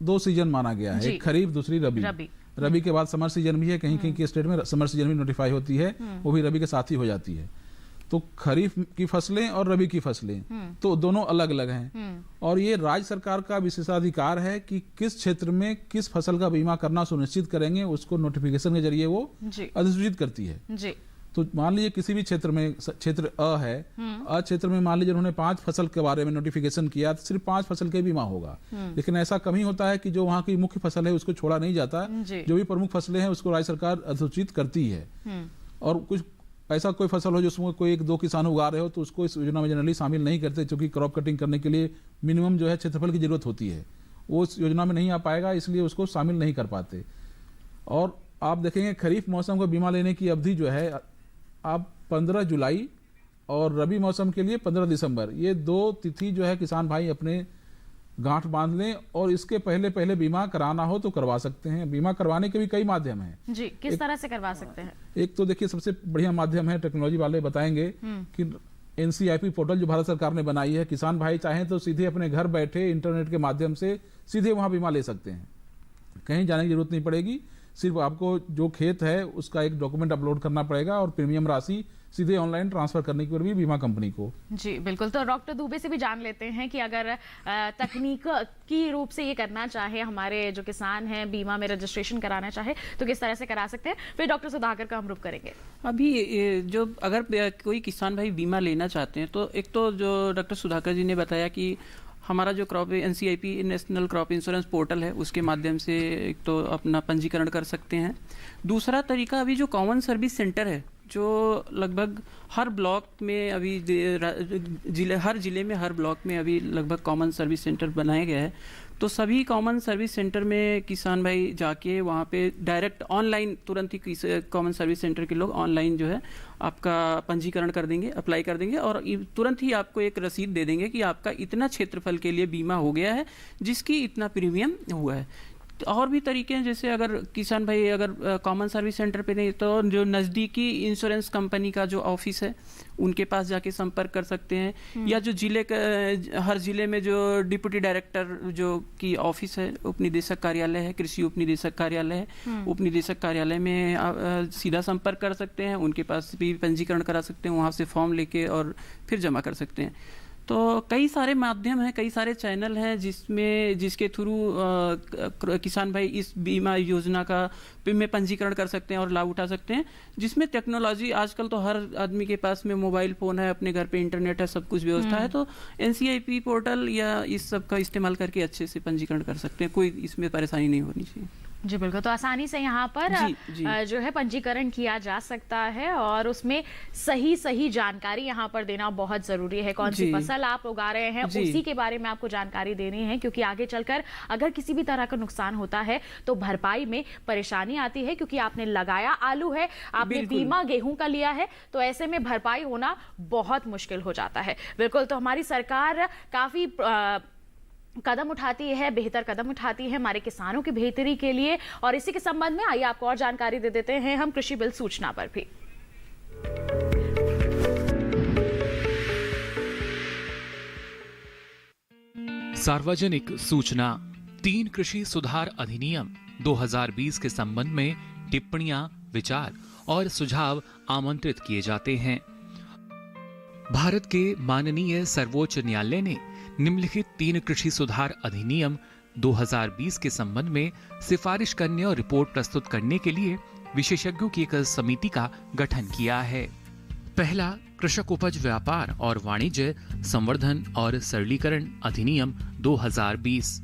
Speaker 2: दो सीजन माना गया है, एक खरीफ दूसरी रबी के बाद समर सीजन भी है। कहीं कहीं के स्टेट में समर सीजन भी नोटिफाई होती है, वो भी रबी के साथ ही हो जाती है। तो खरीफ की फसलें और रबी की फसलें तो दोनों अलग अलग हैं, और ये राज्य सरकार का विशेषाधिकार है कि किस क्षेत्र में किस फसल का बीमा करना सुनिश्चित करेंगे, उसको नोटिफिकेशन के जरिए वो अधिसूचित करती है जी। तो मान लीजिए किसी भी क्षेत्र में, क्षेत्र अ है, अ क्षेत्र में मान लीजिए उन्होंने 5 फसल के बारे में नोटिफिकेशन किया तो सिर्फ 5 फसल के बीमा होगा। लेकिन ऐसा कम ही होता है कि जो वहाँ की मुख्य फसल है उसको छोड़ा नहीं जाता, जो भी प्रमुख फसलें हैं उसको राज्य सरकार अधिसूचित करती है। और कुछ ऐसा कोई फसल हो जिसमें कोई 1-2 किसान उगा रहे हो तो उसको इस योजना में जनरली शामिल नहीं करते, क्योंकि क्रॉप कटिंग करने के लिए मिनिमम जो है क्षेत्रफल की जरूरत होती है, वो इस योजना में नहीं आ पाएगा, इसलिए उसको शामिल नहीं कर पाते। और आप देखेंगे खरीफ मौसम का बीमा लेने की अवधि जो है आप 15 जुलाई और रबी मौसम के लिए 15 दिसंबर, ये 2 तिथि जो है किसान भाई अपने गांठ बांध लें, और इसके पहले बीमा कराना हो तो करवा सकते हैं। बीमा करवाने के भी कई माध्यम हैं
Speaker 1: जी, किस तरह से करवा सकते हैं?
Speaker 2: एक तो देखिए सबसे बढ़िया माध्यम है, टेक्नोलॉजी वाले बताएंगे कि NCIP पोर्टल जो भारत सरकार ने बनाई है, किसान भाई चाहें तो सीधे अपने घर बैठे इंटरनेट के माध्यम से सीधे वहां बीमा ले सकते हैं, कहीं जाने की जरूरत नहीं पड़ेगी। सिर्फ आपको जो खेत है उसका एक डॉक्यूमेंट अपलोड करना पड़ेगा और प्रीमियम राशि सीधे ऑनलाइन ट्रांसफर करने की भी बीमा कंपनी को। जी
Speaker 1: बिल्कुल। तो डॉक्टर दुबे से भी जान लेते हैं कि अगर तकनीकी रूप से ये करना चाहे, हमारे जो किसान हैं बीमा में रजिस्ट्रेशन कराना चाहे तो किस तरह से करा सकते हैं? फिर डॉक्टर सुधाकर का हम रुख करेंगे।
Speaker 3: अभी जो अगर कोई किसान भाई बीमा लेना चाहते हैं तो एक तो जो डॉक्टर सुधाकर जी ने बताया कि हमारा जो crop NCIP national crop insurance portal है उसके माध्यम से एक तो अपना पंजीकरण कर सकते हैं। दूसरा तरीका अभी जो कॉमन सर्विस सेंटर है जो लगभग हर ब्लॉक में अभी हर जिले में हर ब्लॉक में अभी लगभग कॉमन सर्विस सेंटर बनाया गया है, तो सभी कॉमन सर्विस सेंटर में किसान भाई जाके वहाँ पे डायरेक्ट ऑनलाइन तुरंत ही कॉमन सर्विस सेंटर के लोग ऑनलाइन जो है आपका पंजीकरण कर देंगे, अप्लाई कर देंगे, और तुरंत ही आपको एक रसीद दे देंगे कि आपका इतना क्षेत्रफल के लिए बीमा हो गया है जिसकी इतना प्रीमियम हुआ है। तो और भी तरीके हैं, जैसे अगर किसान भाई अगर कॉमन सर्विस सेंटर पे नहीं तो जो नज़दीकी इंश्योरेंस कंपनी का जो ऑफिस है उनके पास जाके संपर्क कर सकते हैं, या जो हर जिले में जो डिप्टी डायरेक्टर जो की ऑफिस है, उपनिदेशक कार्यालय है, कृषि उपनिदेशक कार्यालय है, उपनिदेशक कार्यालय में सीधा संपर्क कर सकते हैं, उनके पास भी पंजीकरण करा सकते हैं, वहाँ से फॉर्म लेके और फिर जमा कर सकते हैं। तो कई सारे माध्यम हैं, कई सारे चैनल हैं जिसके थ्रू किसान भाई इस बीमा योजना का में पंजीकरण कर सकते हैं और लाभ उठा सकते हैं, जिसमें टेक्नोलॉजी आजकल तो हर आदमी के पास में मोबाइल फ़ोन है, अपने घर पे इंटरनेट है, सब कुछ व्यवस्था है, तो NCIP पोर्टल या इस सब का इस्तेमाल करके अच्छे से पंजीकरण कर सकते हैं, कोई इसमें परेशानी नहीं होनी चाहिए।
Speaker 1: जी बिल्कुल, तो आसानी से यहाँ पर
Speaker 3: जी।
Speaker 1: जो है पंजीकरण किया जा सकता है और उसमें सही जानकारी यहाँ पर देना बहुत जरूरी है। कौन सी फसल आप उगा रहे हैं उसी के बारे में आपको जानकारी देनी है, क्योंकि आगे चलकर अगर किसी भी तरह का नुकसान होता है तो भरपाई में परेशानी आती है, क्योंकि आपने लगाया आलू है, आपने बीमा गेहूं का लिया है, तो ऐसे में भरपाई होना बहुत मुश्किल हो जाता है। बिल्कुल, तो हमारी सरकार काफी कदम उठाती है, बेहतर कदम उठाती है हमारे किसानों की बेहतरी के लिए। और इसी के संबंध में आइए आपको और जानकारी दे देते हैं हम कृषि बिल सूचना पर भी।
Speaker 4: सार्वजनिक सूचना। 3 कृषि सुधार अधिनियम 2020 के संबंध में टिप्पणियां, विचार और सुझाव आमंत्रित किए जाते हैं। भारत के माननीय सर्वोच्च न्यायालय ने निम्नलिखित 3 कृषि सुधार अधिनियम 2020 के संबंध में सिफारिश करने और रिपोर्ट प्रस्तुत करने के लिए विशेषज्ञों की एक समिति का गठन किया है। पहला, कृषक उपज व्यापार और वाणिज्य संवर्धन और सरलीकरण अधिनियम 2020।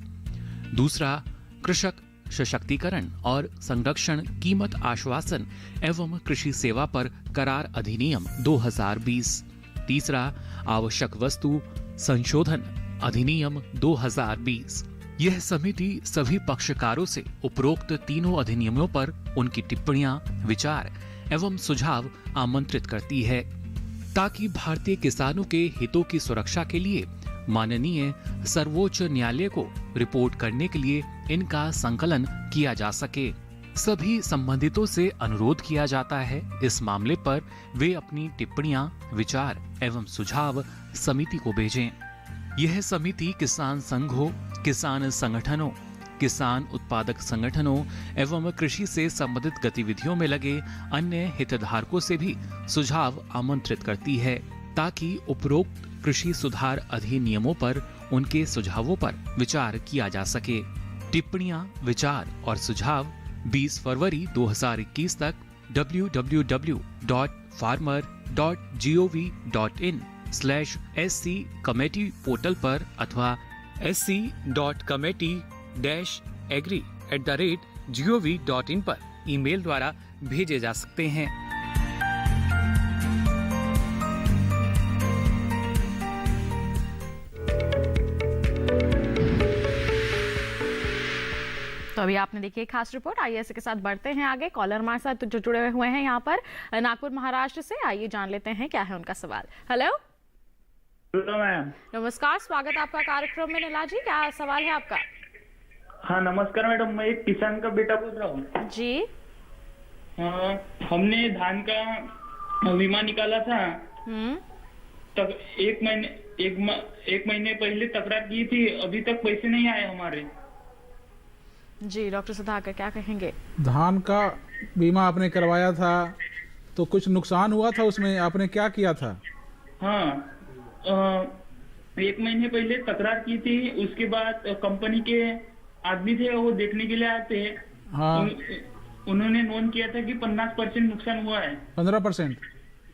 Speaker 4: दूसरा, कृषक सशक्तिकरण और संरक्षण कीमत आश्वासन एवं कृषि सेवा पर करार अधिनियम 2020। तीसरा, आवश्यक वस्तु संशोधन अधिनियम 2020। यह समिति सभी पक्षकारों से उपरोक्त तीनों अधिनियमों पर उनकी टिप्पणियां, विचार एवं सुझाव आमंत्रित करती है, ताकि भारतीय किसानों के हितों की सुरक्षा के लिए माननीय सर्वोच्च न्यायालय को रिपोर्ट करने के लिए इनका संकलन किया जा सके। सभी संबंधितों से अनुरोध किया जाता है इस मामले पर वे अपनी टिप्पणियां, विचार एवं सुझाव समिति को भेजें। यह समिति किसान संघों, किसान संगठनों, किसान उत्पादक संगठनों एवं कृषि से संबंधित गतिविधियों में लगे अन्य हितधारकों से भी सुझाव आमंत्रित करती है, ताकि उपरोक्त कृषि सुधार अधिनियमों पर उनके सुझावों पर विचार किया जा सके। टिप्पणियां, विचार और सुझाव 20 फरवरी 2021 तक www.farmer.gov.in/SC कमेटी पोर्टल पर अथवा sc.committee-agri@gov.in पर ईमेल द्वारा भेजे जा सकते हैं।
Speaker 1: तो अभी आपने देखी एक खास रिपोर्ट। आइए इसके साथ बढ़ते हैं आगे। कॉलर हमारे साथ जो जुड़े हुए हैं यहाँ पर नागपुर महाराष्ट्र से, आइए जान लेते हैं क्या है उनका सवाल। हेलो
Speaker 12: मैम,
Speaker 1: नमस्कार, स्वागत आपका कार्यक्रम में। नीला जी, क्या सवाल है आपका?
Speaker 12: हाँ नमस्कार मैडम, मैं एक किसान का बेटा बोल रहा हूँ
Speaker 1: जी।
Speaker 12: हमने धान का बीमा निकाला था, तब एक महीने पहले तकरार की थी, अभी तक पैसे नहीं आए हमारे।
Speaker 1: जी डॉक्टर सुधाकर क्या कहेंगे?
Speaker 2: धान का बीमा आपने करवाया था तो कुछ नुकसान हुआ था उसमें, आपने क्या किया था?
Speaker 12: हाँ, 1 महीने पहले तकरार की थी, उसके बाद कंपनी के आदमी थे वो देखने के लिए आए थे।
Speaker 2: हाँ।
Speaker 12: उन्होंने नोन किया था कि 50% नुकसान हुआ है।
Speaker 2: 15%?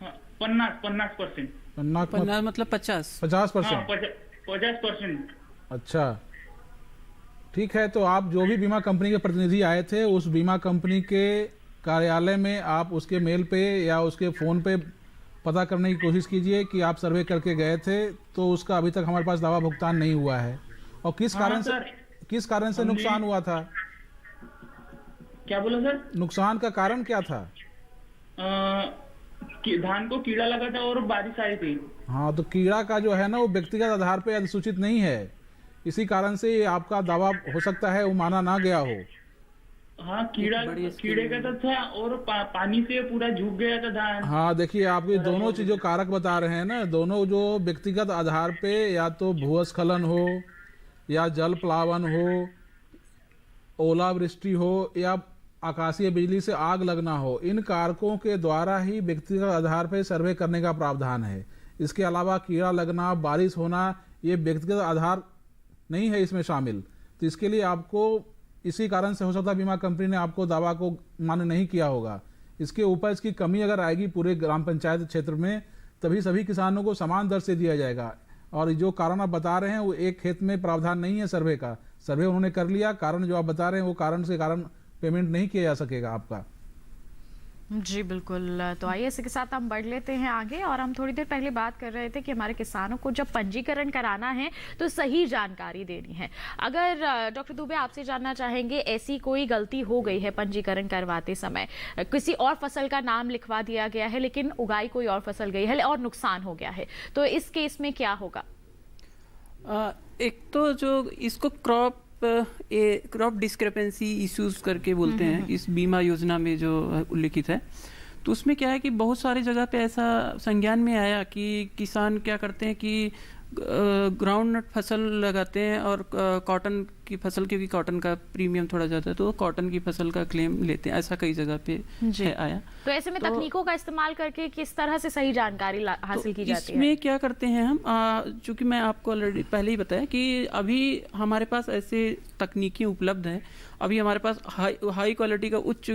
Speaker 12: हाँ, 50%।
Speaker 3: 50 मतलब
Speaker 2: 50%?
Speaker 12: 50%।
Speaker 2: अच्छा ठीक है, तो आप जो भी बीमा कंपनी के प्रतिनिधि आए थे उस बीमा कंपनी के कार्यालय में आप उसके मेल पे या उसके फ़ोन पे पता करने की कोशिश कीजिए कि आप सर्वे करके गए थे, तो उसका अभी तक हमारे पास दावा भुगतान नहीं हुआ है। और किस कारण से नुकसान हुआ था?
Speaker 12: क्या बोला सर?
Speaker 2: नुकसान का कारण क्या था?
Speaker 12: धान को कीड़ा लगा था और बारिश आई थी।
Speaker 2: हाँ, तो कीड़ा का जो है ना वो व्यक्तिगत आधार पे अधिसूचित नहीं है, इसी कारण से ये आपका दावा हो सकता है वो माना ना गया हो।
Speaker 12: हाँ, कीड़े का तो था और पानी से पूरा झुक गया था धान।
Speaker 2: हाँ देखिए, आप ये दोनों चीजों कारक बता रहे हैं ना, दोनों जो व्यक्तिगत आधार पे या तो भूस्खलन हो या जल प्लावन हो, ओलावृष्टि हो या आकाशीय बिजली से आग लगना हो, इन कारकों के द्वारा ही व्यक्तिगत आधार पर सर्वे करने का प्रावधान है। इसके अलावा कीड़ा लगना, बारिश होना, ये व्यक्तिगत आधार नहीं है इसमें शामिल। तो इसके लिए आपको इसी कारण से हो सकता है बीमा कंपनी ने आपको दावा को मान्य नहीं किया होगा। इसके ऊपर इसकी कमी अगर आएगी पूरे ग्राम पंचायत क्षेत्र में, तभी सभी किसानों को समान दर से दिया जाएगा। और जो कारण आप बता रहे हैं वो एक खेत में प्रावधान नहीं है सर्वे का। सर्वे उन्होंने कर लिया, कारण जो आप बता रहे हैं वो कारण पेमेंट नहीं किया जा सकेगा आपका।
Speaker 1: जी बिल्कुल। तो आइए इसी के साथ हम बढ़ लेते हैं आगे। और हम थोड़ी देर पहले बात कर रहे थे कि हमारे किसानों को जब पंजीकरण कराना है तो सही जानकारी देनी है। अगर डॉक्टर दुबे आपसे जानना चाहेंगे, ऐसी कोई गलती हो गई है पंजीकरण करवाते समय, किसी और फसल का नाम लिखवा दिया गया है लेकिन उगाई कोई और फसल गई है और नुकसान हो गया है, तो इस केस में क्या होगा?
Speaker 3: एक तो जो इसको क्रॉप डिस्क्रिपेंसी इश्यूज करके बोलते हैं इस बीमा योजना में जो उल्लिखित है। तो उसमें क्या है कि बहुत सारी जगह पे ऐसा संज्ञान में आया कि किसान क्या करते हैं कि ग्राउंड नट फसल लगाते हैं और कॉटन की फसल, क्योंकि कॉटन का प्रीमियम थोड़ा ज़्यादा है तो कॉटन की फसल का क्लेम लेते हैं। ऐसा कई जगह पे आया।
Speaker 1: तो ऐसे में तकनीकों का इस्तेमाल करके किस तरह से सही जानकारी हासिल की जाती है?
Speaker 3: इसमें क्या करते हैं हम, चूंकि मैं आपको ऑलरेडी पहले ही बताया कि अभी हमारे पास ऐसे तकनीकें उपलब्ध हैं। अभी हमारे पास हाई क्वालिटी का उच्च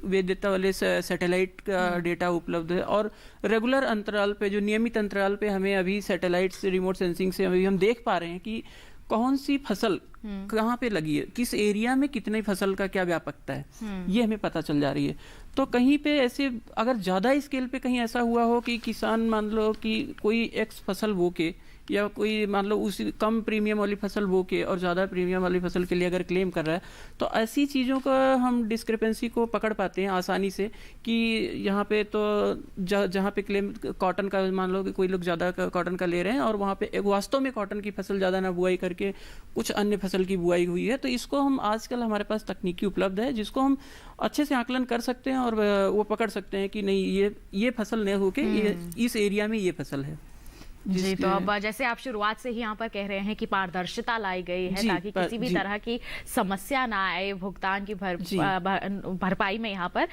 Speaker 3: वैधता वाले सैटेलाइट का डेटा उपलब्ध है और रेगुलर अंतराल पे, जो नियमित अंतराल पे हमें अभी सैटेलाइट से, रिमोट सेंसिंग से अभी हम देख पा रहे हैं कि कौन सी फसल कहाँ पे लगी है, किस एरिया में कितनी फसल का क्या व्यापकता है, ये हमें पता चल जा रही है। तो कहीं पे ऐसे अगर ज़्यादा स्केल पे कहीं ऐसा हुआ हो कि किसान मान लो कि कोई एक्स फसल बो के या कोई मान लो उसी कम प्रीमियम वाली फसल बो के और ज़्यादा प्रीमियम वाली फसल के लिए अगर क्लेम कर रहा है, तो ऐसी चीज़ों का हम डिस्क्रिपेंसी को पकड़ पाते हैं आसानी से कि यहाँ पे तो जहाँ पे क्लेम कॉटन का, मान लो कि कोई लोग ज़्यादा कॉटन का ले रहे हैं और वहाँ पे वास्तव में कॉटन की फसल ज़्यादा ना बुआई करके कुछ अन्य फसल की बुआई हुई है। तो इसको हम आजकल हमारे पास तकनीकी उपलब्ध है जिसको हम अच्छे से आकलन कर सकते हैं और वो पकड़ सकते हैं कि नहीं ये फसल नहीं होके इस एरिया में ये फसल है।
Speaker 1: जी, तो अब जैसे आप शुरुआत से ही यहाँ पर कह रहे हैं कि पारदर्शिता लाई गई है ताकि किसी भी तरह की समस्या ना आए भुगतान की भरपाई में यहाँ पर,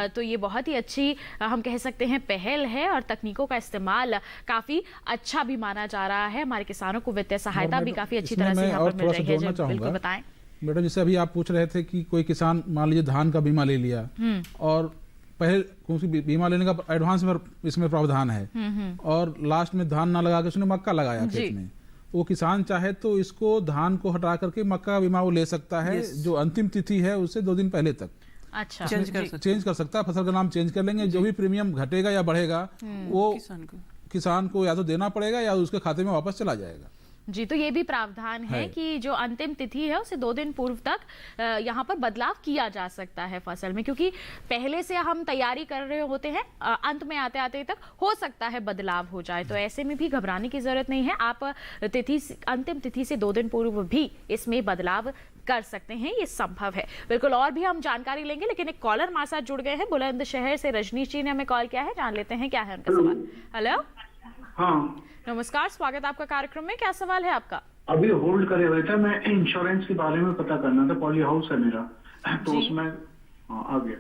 Speaker 1: तो ये बहुत ही अच्छी हम कह सकते हैं पहल है और तकनीकों का इस्तेमाल काफी अच्छा भी माना जा रहा है। हमारे किसानों को वित्तीय सहायता भी काफी अच्छी तरह से यहाँ पर मिल रही है। बिल्कुल बताएं
Speaker 2: मैडम। जैसे अभी आप पूछ रहे थे कि कोई किसान मान लीजिए धान का बीमा ले लिया और पहले कौन बीमा लेने का एडवांस में इसमें प्रावधान है और लास्ट में धान ना लगा के उसने मक्का लगाया खेत में, वो किसान चाहे तो इसको धान को हटा करके मक्का का बीमा वो ले सकता है। जो अंतिम तिथि है उससे 2 दिन पहले तक
Speaker 1: अच्छा
Speaker 2: चेंज कर सकता है। फसल का नाम चेंज कर लेंगे, जो भी प्रीमियम घटेगा या बढ़ेगा वो किसान को या तो देना पड़ेगा या उसके खाते में वापस चला जाएगा।
Speaker 1: जी, तो ये भी प्रावधान है कि जो अंतिम तिथि है उसे 2 दिन पूर्व तक यहाँ पर बदलाव किया जा सकता है फसल में, क्योंकि पहले से हम तैयारी कर रहे होते हैं, अंत में आते आते तक हो सकता है बदलाव हो जाए। तो ऐसे में भी घबराने की जरूरत नहीं है। आप अंतिम तिथि से 2 दिन पूर्व भी इसमें बदलाव कर सकते हैं, ये संभव है। बिल्कुल, और भी हम जानकारी लेंगे, लेकिन एक कॉलर हमारे साथ जुड़ गए हैं बुलंदशहर से। रजनीश जी ने हमें कॉल किया है, जान लेते हैं क्या है उनका सवाल। हेलो,
Speaker 5: हाँ
Speaker 1: नमस्कार, स्वागत आपका कार्यक्रम में। क्या सवाल है आपका?
Speaker 5: अभी होल्ड करे हुए थे, मैं इंश्योरेंस के बारे में पता करना था। पॉली हाउस है मेरा, तो उसमें आ गया।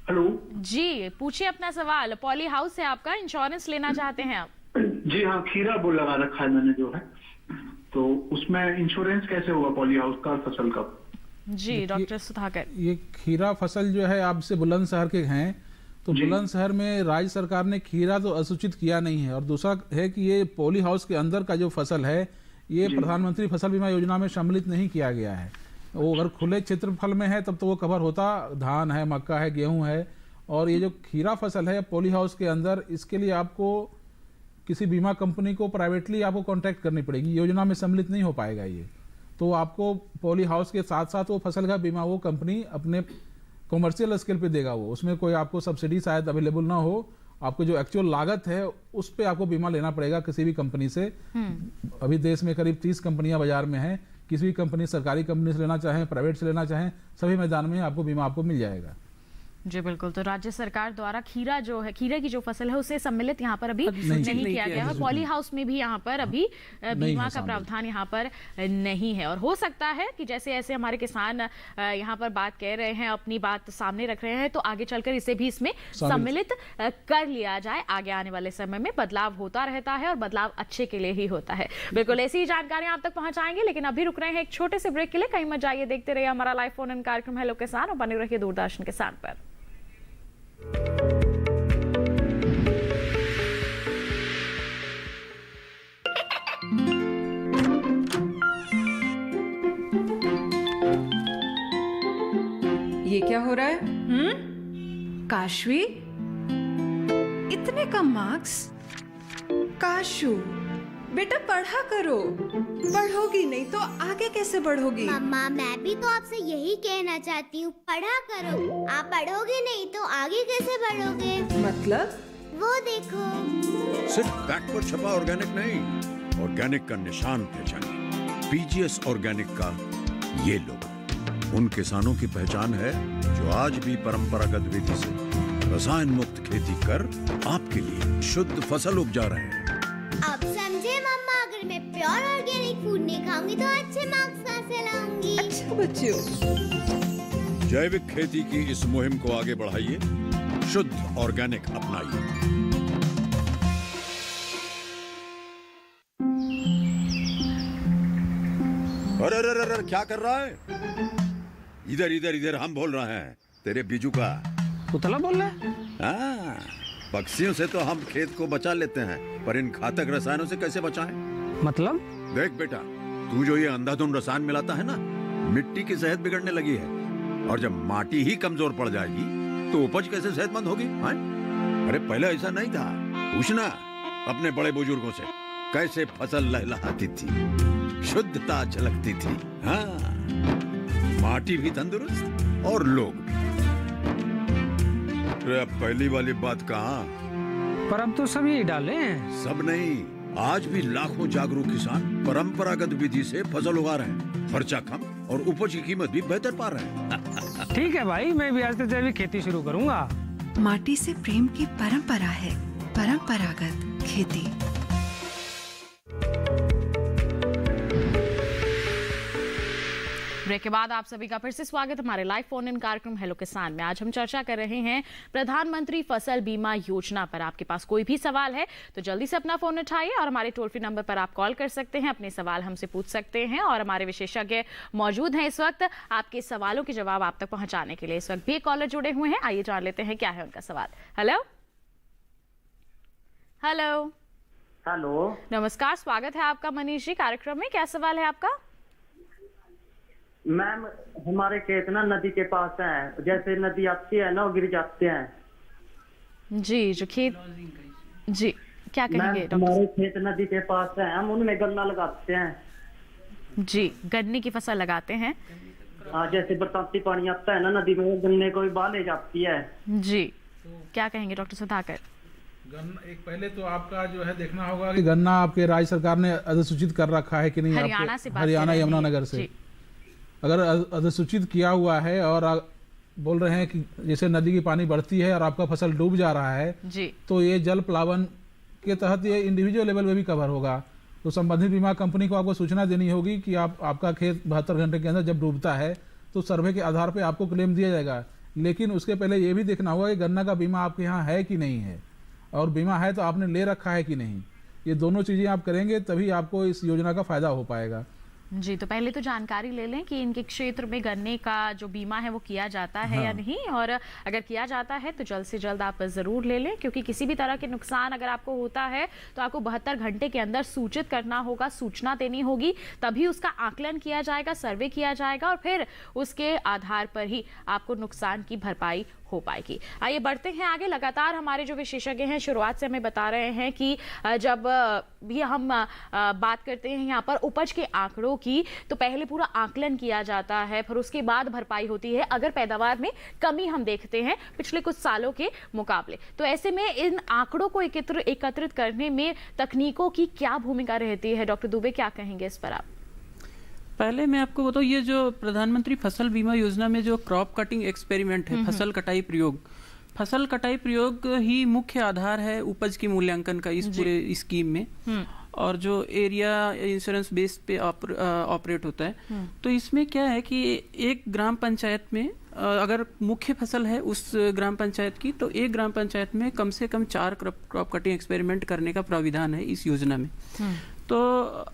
Speaker 5: हेलो
Speaker 1: जी, पूछिए अपना सवाल। पॉली हाउस है आपका, इंश्योरेंस लेना चाहते हैं आप?
Speaker 5: जी हाँ, खीरा बोल लगा रखा है मैंने जो है, तो उसमें इंश्योरेंस कैसे होगा पॉली हाउस का फसल का?
Speaker 1: जी डॉक्टर सुधाकर,
Speaker 2: ये खीरा फसल जो है आपसे बुलंदशहर के हैं, तो बुलंदशहर में राज्य सरकार ने खीरा तो अधिसूचित किया नहीं है। और दूसरा है कि ये पॉली हाउस के अंदर का जो फसल है ये प्रधानमंत्री फसल बीमा योजना में सम्मिलित नहीं किया गया है। वो अगर खुले क्षेत्रफल में है तब तो वो कवर होता, धान है, मक्का है, गेहूं है। और ये जो खीरा फसल है पॉली हाउस के अंदर, इसके लिए आपको किसी बीमा कंपनी को प्राइवेटली आपको कॉन्टैक्ट करनी पड़ेगी, योजना में सम्मिलित नहीं हो पाएगा ये। तो आपको पॉली हाउस के साथ साथ वो फसल का बीमा वो कंपनी अपने कॉमर्शियल स्केल पे देगा, वो उसमें कोई आपको सब्सिडी शायद अवेलेबल ना हो आपको जो एक्चुअल लागत है उस पे आपको बीमा लेना पड़ेगा किसी भी कंपनी से। अभी देश में करीब 30 कंपनियां बाजार में हैं। किसी भी कंपनी, सरकारी कंपनी से लेना चाहें, प्राइवेट से लेना चाहें, सभी मैदान में आपको बीमा आपको मिल जाएगा।
Speaker 1: जी बिल्कुल। तो राज्य सरकार द्वारा खीरा जो है, खीरे की जो फसल है उसे सम्मिलित यहाँ पर अभी नहीं किया गया है। पॉली हाउस में भी यहाँ पर अभी बीमा का प्रावधान यहाँ पर नहीं है। और हो सकता है कि जैसे ऐसे हमारे किसान यहाँ पर बात कह रहे हैं, अपनी बात सामने रख रहे हैं, तो आगे चलकर इसे भी इसमें सम्मिलित कर लिया जाए। आगे आने वाले समय में बदलाव होता रहता है और बदलाव अच्छे के लिए ही होता है। बिल्कुल ऐसी ही जानकारियां आप तक पहुंचाएंगे, लेकिन अभी रुक रहे हैं एक छोटे से ब्रेक के लिए। कहीं मत जाइए, देखते रहिए हमारा लाइव फोन इन कार्यक्रम हेलो किसान और बने रहिए दूरदर्शन किसान पर।
Speaker 13: ये क्या हो रहा है? काशवी, इतने कम मार्क्स? काशू बेटा पढ़ा करो, पढ़ोगी नहीं तो आगे कैसे बढ़ोगी?
Speaker 14: मम्मा मैं भी तो आपसे यही कहना चाहती हूँ, पढ़ा करो। आप पढ़ोगे नहीं तो आगे कैसे बढ़ोगे?
Speaker 13: मतलब?
Speaker 14: वो देखो,
Speaker 15: सिर्फ बैक पर छपा ऑर्गेनिक नहीं, ऑर्गेनिक का निशान पहचानिए। पीजीएस ऑर्गेनिक का ये लोगो उन किसानों की पहचान है जो आज भी परंपरागत विधि से रसायन मुक्त खेती कर आपके लिए शुद्ध फसल उपजा रहे हैं।
Speaker 14: अब समझे मम्मा, अगर मैं प्योर ऑर्गेनिक फूड नहीं खाऊंगी तो अच्छे मार्क्स कहाँ से लाऊंगी?
Speaker 13: अच्छा बच्चों,
Speaker 15: जैविक खेती की इस मुहिम को आगे बढ़ाइए, शुद्ध ऑर्गेनिक अपनाइए। अरे अरे अरे क्या कर रहा है? इधर इधर इधर, हम बोल रहे हैं तेरे बीजू का।
Speaker 16: पुतला बोल रहा है?
Speaker 15: हाँ, पक्षियों से तो हम खेत को बचा लेते हैं, पर इन घातक रसायनों से कैसे बचाएं?
Speaker 16: मतलब?
Speaker 15: देख बेटा, तू जो ये अंधाधुंध रसायन मिलाता है ना, मिट्टी की सेहत बिगड़ने लगी है। और जब माटी ही कमजोर पड़ जाएगी तो उपज कैसे सेहतमंद होगी? हाँ? अरे पहले ऐसा नहीं था। पूछना अपने बड़े बुजुर्गों से, कैसे फसल लहलहाती थी, शुद्धता झलकती थी। हाँ, माटी भी तंदुरुस्त और लोग भी। अब पहली वाली बात कहाँ?
Speaker 16: पर अब तो सब यही डाले हैं।
Speaker 15: सब नहीं, आज भी लाखों जागरूक किसान परंपरागत विधि से फसल उगा रहे हैं। खर्चा कम और उपज की कीमत भी बेहतर पा रहे हैं।
Speaker 16: ठीक है भाई, मैं भी आज से जैविक खेती शुरू करूंगा।
Speaker 13: माटी से प्रेम की परंपरा है परंपरागत खेती।
Speaker 1: ब्रेक के बाद आप सभी का फिर से स्वागत हमारे लाइव फोन इन कार्यक्रम हेलो किसान में। आज हम चर्चा कर रहे हैं प्रधानमंत्री फसल बीमा योजना पर। आपके पास कोई भी सवाल है तो जल्दी से अपना फोन उठाइए और हमारे टोल फ्री नंबर पर आप कॉल कर सकते हैं, अपने सवाल हमसे पूछ सकते हैं और हमारे विशेषज्ञ मौजूद हैं इस वक्त आपके सवालों के जवाब आप तक पहुंचाने के लिए। इस वक्त भी एक कॉलर जुड़े हुए हैं, आइए जान लेते हैं क्या है उनका सवाल। हेलो हेलो
Speaker 17: हेलो,
Speaker 1: नमस्कार, स्वागत है आपका मनीष जी कार्यक्रम में। क्या सवाल है आपका?
Speaker 17: मैम हमारे खेत ना नदी के पास है, जैसे नदी आती है ना वो गिर जाते हैं।
Speaker 1: जी, जो खेत, जी क्या कहेंगे डॉक्टर?
Speaker 17: हमारे खेत नदी के पास है, हम उनमें गन्ना लगाते हैं।
Speaker 1: जी, गन्ने की फसल लगाते हैं।
Speaker 17: हाँ, जैसे बरसाती पानी आता है ना नदी में, गन्ने को भी बाढ़ ले जाती है।
Speaker 1: जी, क्या कहेंगे डॉक्टर सुधाकर?
Speaker 2: गन्ना, एक पहले तो आपका जो है देखना होगा कि गन्ना आपके राज्य सरकार ने अधिसूचित कर रखा है कि नहीं। हरियाणा यमुनानगर से अगर अधिसूचित किया हुआ है और बोल रहे हैं कि जैसे नदी की पानी बढ़ती है और आपका फसल डूब जा रहा है
Speaker 1: जी,
Speaker 2: तो ये जल प्लावन के तहत ये इंडिविजुअल लेवल में भी कवर होगा। तो संबंधित बीमा कंपनी को आपको सूचना देनी होगी कि आपका खेत 72 घंटे के अंदर जब डूबता है तो सर्वे के आधार पर आपको क्लेम दिया जाएगा। लेकिन उसके पहले ये भी देखना होगा कि गन्ना का बीमा आपके यहाँ है कि नहीं है, और बीमा है तो आपने ले रखा है कि नहीं। ये दोनों चीज़ें आप करेंगे तभी आपको इस योजना का फायदा हो पाएगा।
Speaker 1: जी, तो पहले तो जानकारी ले लें कि इनके क्षेत्र में गन्ने का जो बीमा है वो किया जाता है या नहीं, और अगर किया जाता है तो जल्द से जल्द आप ज़रूर ले लें, क्योंकि किसी भी तरह के नुकसान अगर आपको होता है तो आपको 72 घंटे के अंदर सूचित करना होगा, सूचना देनी होगी, तभी उसका आकलन किया जाएगा, सर्वे किया जाएगा और फिर उसके आधार पर ही आपको नुकसान की भरपाई हो पाएगी। आइए बढ़ते हैं आगे। लगातार हमारे जो विशेषज्ञ हैं शुरुआत से हमें बता रहे हैं कि जब भी हम बात करते हैं यहाँ पर उपज के आंकड़ों की, तो पहले पूरा आकलन किया जाता है, फिर उसके बाद भरपाई होती है अगर पैदावार में कमी हम देखते हैं पिछले कुछ सालों के मुकाबले। तो ऐसे में इन आंकड़ों को एकत्रित करने में तकनीकों की क्या भूमिका रहती है? डॉक्टर दुबे, क्या कहेंगे इस पर आप?
Speaker 3: पहले मैं आपको बताऊं, ये जो प्रधानमंत्री फसल बीमा योजना में जो क्रॉप कटिंग एक्सपेरिमेंट है, फसल कटाई प्रयोग ही मुख्य आधार है उपज के मूल्यांकन का इस पूरे स्कीम में। और जो एरिया इंश्योरेंस बेस पे ऑपरेट होता है, तो इसमें क्या है कि एक ग्राम पंचायत में अगर मुख्य फसल है उस ग्राम पंचायत की, तो एक ग्राम पंचायत में कम से कम 4 क्रॉप कटिंग एक्सपेरिमेंट करने का प्राविधान है इस योजना में। तो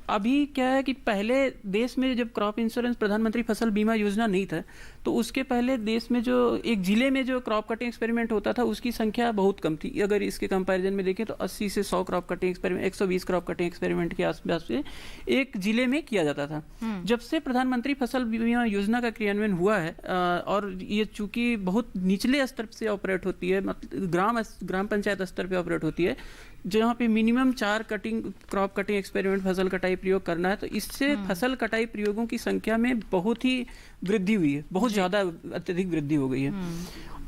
Speaker 3: अभी क्या है कि पहले देश में जब क्रॉप इंश्योरेंस प्रधानमंत्री फसल बीमा योजना नहीं था, तो उसके पहले देश में जो एक जिले में जो क्रॉप कटिंग एक्सपेरिमेंट होता था उसकी संख्या बहुत कम थी। अगर इसके कंपैरिजन में देखें तो 80 से 100 crop cutting experiment, 120 crop cutting experiment के आसपास से एक जिले में किया जाता था। जब से प्रधानमंत्री फसल बीमा योजना का क्रियान्वयन हुआ है, और ये चूंकि बहुत निचले स्तर से ऑपरेट होती है, मतलब ग्राम पंचायत स्तर पे ऑपरेट होती है, जहाँ पे मिनिमम 4 क्रॉप कटिंग एक्सपेरिमेंट फसल कटाई प्रयोग करना है, तो इससे फसल कटाई प्रयोगों की संख्या में बहुत ही वृद्धि हुई है, बहुत ज्यादा अत्यधिक वृद्धि हो गई है।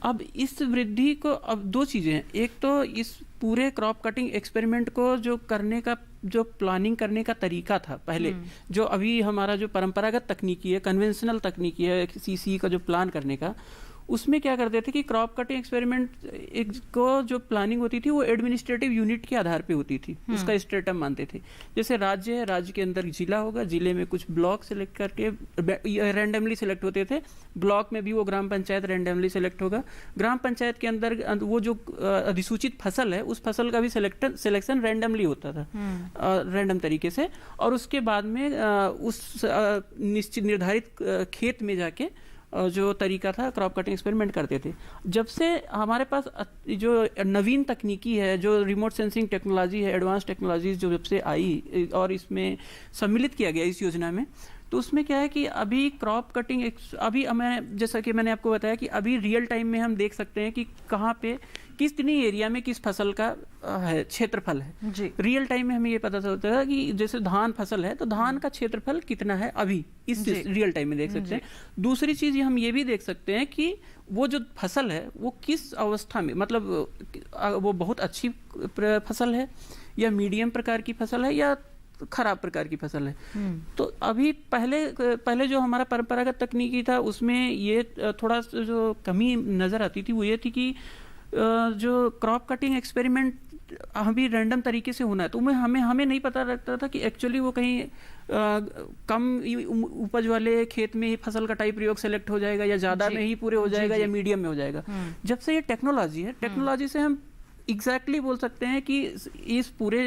Speaker 3: अब इस वृद्धि को, अब 2 चीजें हैं। एक तो इस पूरे क्रॉप कटिंग एक्सपेरिमेंट को जो करने का, जो प्लानिंग करने का तरीका था पहले, जो अभी हमारा जो परंपरागत तकनीकी है, कन्वेंशनल तकनीकी है सीसी का जो प्लान करने का, उसमें क्या करते थे कि क्रॉप कटिंग एक्सपेरिमेंट को जो प्लानिंग होती थी वो एडमिनिस्ट्रेटिव यूनिट के आधार पे होती थी, उसका स्ट्रेटम मानते थे। जैसे राज्य है, राज्य के अंदर जिला होगा, जिले में कुछ ब्लॉक सेलेक्ट करके रैंडमली सेलेक्ट होते थे, ब्लॉक में भी वो ग्राम पंचायत रैंडमली सेलेक्ट होगा, ग्राम पंचायत के अंदर वो जो अधिसूचित फसल है उस फसल का भी सिलेक्शन रैंडमली होता था, रैंडम तरीके से, और उसके बाद में उस निश्चित निर्धारित खेत में जाके जो तरीका था क्रॉप कटिंग एक्सपेरिमेंट करते थे। जब से हमारे पास जो नवीन तकनीकी है, जो रिमोट सेंसिंग टेक्नोलॉजी है, एडवांस टेक्नोलॉजीज जो जब से आई और इसमें सम्मिलित किया गया इस योजना में, तो उसमें क्या है कि अभी क्रॉप कटिंग, अभी मैं जैसा कि मैंने आपको बताया कि अभी रियल टाइम में हम देख सकते हैं कि कहाँ पे कितनी एरिया में किस फसल का है क्षेत्रफल है जी। रियल टाइम में हमें ये पता चलता है कि जैसे धान फसल है तो धान का क्षेत्रफल कितना है अभी इस रियल टाइम में देख सकते हैं। दूसरी चीज हम ये भी देख सकते हैं कि वो जो फसल है वो किस अवस्था में, मतलब वो बहुत अच्छी फसल है या मीडियम प्रकार की फसल है या खराब प्रकार की फसल है। तो अभी पहले जो हमारा परंपरागत तकनीकी था उसमें ये थोड़ा जो कमी नजर आती थी वो ये थी कि जो क्रॉप कटिंग एक्सपेरिमेंट अभी रैंडम तरीके से होना है, तो हमें नहीं पता लगता था कि एक्चुअली वो कहीं कम उपज वाले खेत में ही फसल कटाई प्रयोग सेलेक्ट हो जाएगा या ज्यादा में ही पूरे हो जाएगा या मीडियम में हो जाएगा। जब से ये टेक्नोलॉजी है, टेक्नोलॉजी से हम एग्जैक्टली बोल सकते हैं कि इस पूरे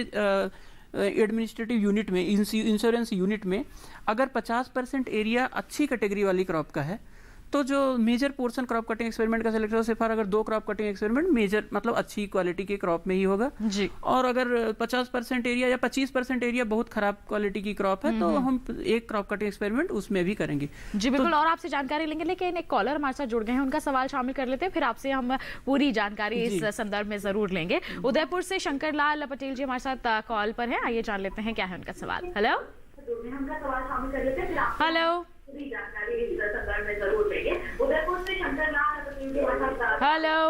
Speaker 3: एडमिनिस्ट्रेटिव यूनिट में, इंश्योरेंस यूनिट में अगर 50% एरिया अच्छी कैटेगरी वाली क्रॉप का है तो जो major portion crop cutting experiment का सिलेक्ट हो, सिर्फ अगर 2 क्रॉप कटिंग एक्सपेरिमेंट मेजर मतलब अच्छी क्वालिटी के क्रॉप में ही होगा जी। और अगर 50% एरिया या 25% एरिया बहुत खराब क्वालिटी की क्रॉप है तो हम 1 क्रॉप कटिंग एक्सपेरिमेंट उसमें भी करेंगे
Speaker 1: जी। बिल्कुल, और आपसे जानकारी लेंगे, लेकिन एक कॉलर हमारे साथ जुड़ गए हैं, उनका सवाल शामिल कर लेते हैं, फिर आपसे हम पूरी जानकारी इस संदर्भ में जरूर लेंगे। उदयपुर से शंकर लाल पटेल जी हमारे साथ कॉल पर है, आइए जान लेते हैं क्या है उनका सवाल। Hello hello hello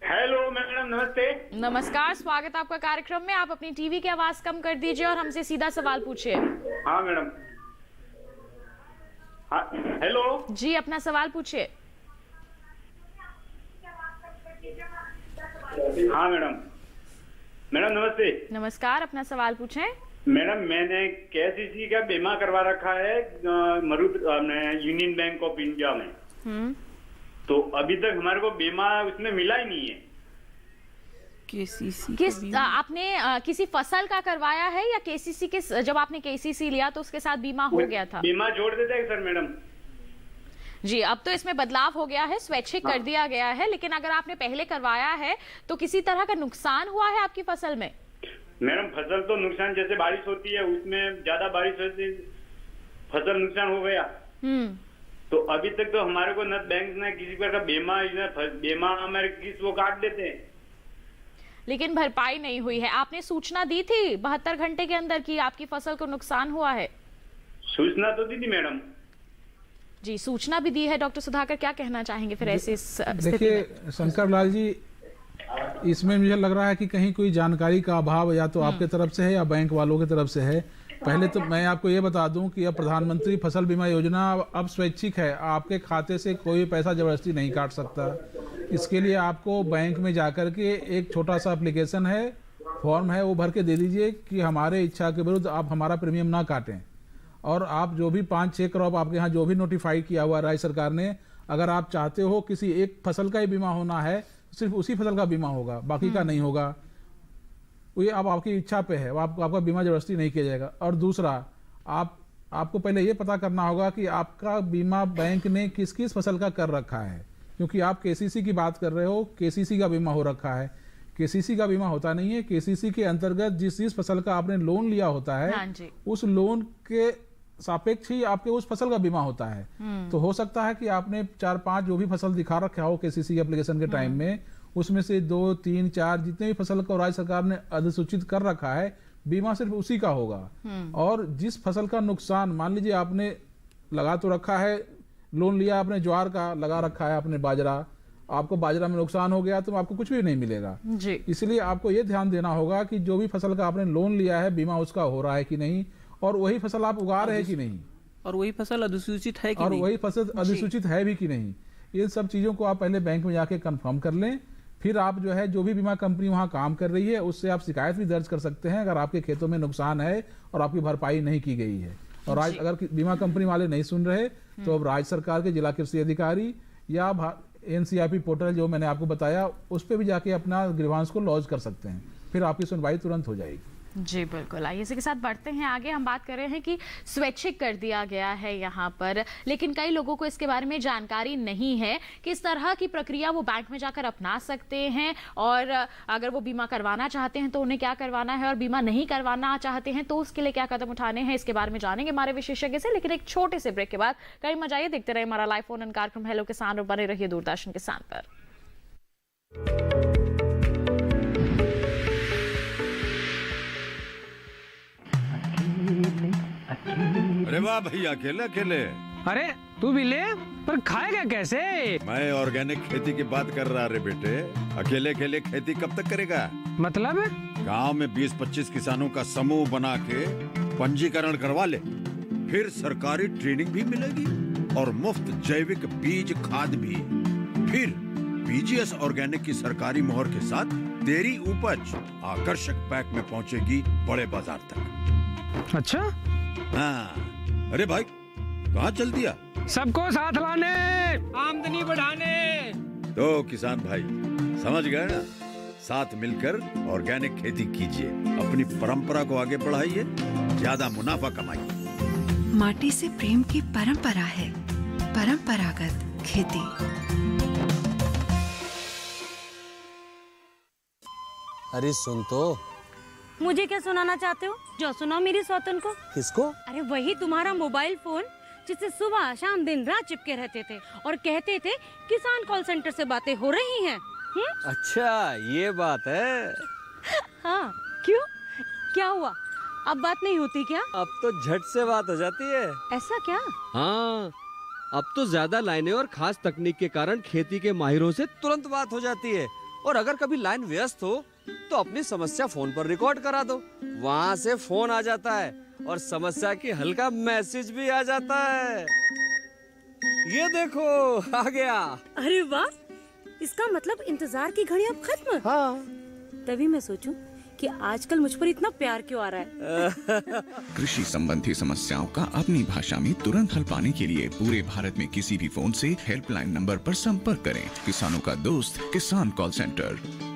Speaker 12: hello madam, नमस्ते।
Speaker 1: नमस्कार, स्वागत आपका कार्यक्रम में। आप अपनी टीवी की आवाज कम कर दीजिए और हमसे सीधा सवाल पूछिए।
Speaker 12: हाँ मैडम। हेलो
Speaker 1: जी, अपना सवाल पूछिए।
Speaker 12: हाँ मैडम। मैडम नमस्ते।
Speaker 1: नमस्कार, अपना सवाल पूछें।
Speaker 12: मैडम, मैंने केसीसी का बीमा करवा रखा है यूनियन बैंक ऑफ इंडिया में, तो अभी तक हमारे को बीमा उसमें मिला ही नहीं है।
Speaker 3: केसीसी
Speaker 1: आपने किसी फसल का करवाया है या केसीसी के, जब आपने केसीसी लिया तो उसके साथ बीमा हो गया था?
Speaker 12: बीमा जोड़ देते हैं सर मैडम
Speaker 1: जी। अब तो इसमें बदलाव हो गया है, स्वैच्छिक कर दिया गया है, लेकिन अगर आपने पहले करवाया है तो किसी तरह का नुकसान हुआ है आपकी फसल में?
Speaker 12: मैडम, फसल तो नुकसान, जैसे बारिश होती है उसमें ज्यादा बारिश होती, फसल नुकसान हो गया तो अभी तक तो हमारे को न बैंक ने किसी प्रकार का बीमा हमारे किस वो काट देते हैं,
Speaker 1: लेकिन भरपाई नहीं हुई है। आपने सूचना दी थी 72 घंटे के अंदर कि आपकी फसल को नुकसान हुआ है?
Speaker 12: सूचना तो दी थी मैडम
Speaker 1: जी, सूचना भी दी है। डॉक्टर सुधाकर क्या कहना चाहेंगे फिर ऐसे
Speaker 2: देखिए शंकर लाल जी, इसमें मुझे लग रहा है कि कहीं कोई जानकारी का अभाव या तो आपके तरफ से है या बैंक वालों की तरफ से है। पहले तो मैं आपको ये बता दूं कि अब प्रधानमंत्री फसल बीमा योजना अब स्वैच्छिक है, आपके खाते से कोई पैसा जबरदस्ती नहीं काट सकता। इसके लिए आपको बैंक में जाकर के एक छोटा सा एप्लीकेशन है, फॉर्म है, वो भर के दे दीजिए कि हमारे इच्छा के विरुद्ध आप हमारा प्रीमियम ना काटें। और आप जो भी 5-6 क्रॉप आपके यहाँ जो भी नोटिफाई किया हुआ राज्य सरकार ने, अगर आप चाहते हो किसी एक फसल का ही बीमा होना है, सिर्फ उसी फसल का बीमा होगा, बाकी का नहीं होगा। ये अब आपकी इच्छा पे है, आपका बीमा जबरदस्ती नहीं किया जाएगा। और दूसरा, आपको पहले ये पता करना होगा कि आपका बीमा बैंक ने किस किस फसल का कर रखा है, क्योंकि आप केसीसी की बात कर रहे हो, केसीसी का बीमा हो रखा है। केसीसी का बीमा होता नहीं है। केसीसी के अंतर्गत जिस फसल का आपने लोन लिया होता है, उस लोन के सापेक्ष ही आपके उस फसल का बीमा होता है। तो हो सकता है कि आपने 4-5 जो भी फसल दिखा रखा हो केसीसी एप्लीकेशन के टाइम में, उसमें से 2, 3, 4 जितने भी फसल को राज्य सरकार ने अधिसूचित कर रखा है, बीमा सिर्फ उसी का होगा। और जिस फसल का नुकसान, मान लीजिए आपने लगा तो रखा है, लोन लिया आपने ज्वार का, लगा रखा है आपने बाजरा, आपको बाजरा में नुकसान हो गया तो आपको कुछ भी नहीं मिलेगा जी। इसलिए आपको ये ध्यान देना होगा कि जो भी फसल का आपने लोन लिया है, बीमा उसका हो रहा है कि नहीं, और वही फसल आप उगा रहे हैं कि नहीं,
Speaker 3: और वही फसल अधिसूचित है कि
Speaker 2: और
Speaker 3: नहीं,
Speaker 2: वही फसल अधिसूचित है भी कि नहीं। इन सब चीजों को आप पहले बैंक में जाके कंफर्म कर लें। फिर आप जो भी बीमा कंपनी वहां काम कर रही है, उससे आप शिकायत भी दर्ज कर सकते हैं अगर आपके खेतों में नुकसान है और आपकी भरपाई नहीं की गई है। और आज अगर बीमा कंपनी वाले नहीं सुन रहे तो अब राज्य सरकार के जिला कृषि अधिकारी या NCRP पोर्टल जो मैंने आपको बताया, उस पर भी जाके अपना ग्रीवांस को लॉन्च कर सकते हैं, फिर आपकी सुनवाई तुरंत हो जाएगी।
Speaker 1: जी बिल्कुल। आइए इसी के साथ बढ़ते हैं आगे। हम बात कर रहे हैं कि स्वैच्छिक कर दिया गया है यहाँ पर, लेकिन कई लोगों को इसके बारे में जानकारी नहीं है। किस तरह की प्रक्रिया वो बैंक में जाकर अपना सकते हैं, और अगर वो बीमा करवाना चाहते हैं तो उन्हें क्या करवाना है, और बीमा नहीं करवाना चाहते हैं तो उसके लिए क्या कदम उठाने हैं, इसके बारे में जानेंगे हमारे विशेषज्ञ से। लेकिन एक छोटे से ब्रेक के बाद कई मजा आइए देखते रहे हमारा लाइव फोन इन कार्यक्रम हेलो किसान, और बने रहिए दूरदर्शन किसान पर।
Speaker 15: अरे वाह भैया, अकेले अकेले।
Speaker 16: अरे तू भी ले, पर खाएगा कैसे?
Speaker 15: मैं ऑर्गेनिक खेती की बात कर रहा रे बेटे। अकेले अकेले खेती कब तक करेगा?
Speaker 16: मतलब
Speaker 15: गांव में 20-25 किसानों का समूह बना के पंजीकरण करवा ले, फिर सरकारी ट्रेनिंग भी मिलेगी और मुफ्त जैविक बीज खाद भी। फिर BGS ऑर्गेनिक की सरकारी मोहर के साथ तेरी उपज आकर्षक पैक में पहुंचेगी बड़े बाजार तक।
Speaker 16: अच्छा
Speaker 15: हाँ। अरे भाई कहाँ चल दिया?
Speaker 16: सबको साथ लाने, आमदनी बढ़ाने।
Speaker 15: तो किसान भाई समझ गए ना, साथ मिलकर ऑर्गेनिक खेती कीजिए, अपनी परंपरा को आगे बढ़ाइए, ज्यादा मुनाफा कमाइए।
Speaker 13: माटी से प्रेम की परंपरा है परंपरागत खेती।
Speaker 6: अरे सुन तो।
Speaker 18: मुझे क्या सुनाना चाहते हो? जो सुनाओ मेरी सौतन को।
Speaker 6: किसको?
Speaker 18: अरे वही तुम्हारा मोबाइल फोन जिससे सुबह शाम दिन रात चिपके रहते थे और कहते थे किसान कॉल सेंटर से बातें हो रही हैं।
Speaker 6: अच्छा ये बात है।
Speaker 18: हाँ क्यों, क्या हुआ? अब बात नहीं होती क्या?
Speaker 6: अब तो झट से बात हो जाती है।
Speaker 18: ऐसा क्या?
Speaker 6: हाँ, अब तो ज्यादा लाइनें और खास तकनीक के कारण खेती के माहिरों से तुरंत बात हो जाती है। और अगर कभी लाइन व्यस्त हो तो अपनी समस्या फोन पर रिकॉर्ड करा दो, वहाँ से फोन आ जाता है और समस्या की हल का मैसेज भी आ जाता है। ये देखो आ गया।
Speaker 18: अरे वाह, इसका मतलब इंतजार की घड़ी अब खत्म।
Speaker 6: हाँ।
Speaker 18: तभी मैं सोचूं कि आजकल मुझ पर इतना प्यार क्यों आ रहा है।
Speaker 19: कृषि संबंधी समस्याओं का अपनी भाषा में तुरंत हल पाने के लिए पूरे भारत में किसी भी फोन से हेल्पलाइन नंबर पर संपर्क करें। किसानों का दोस्त किसान कॉल सेंटर।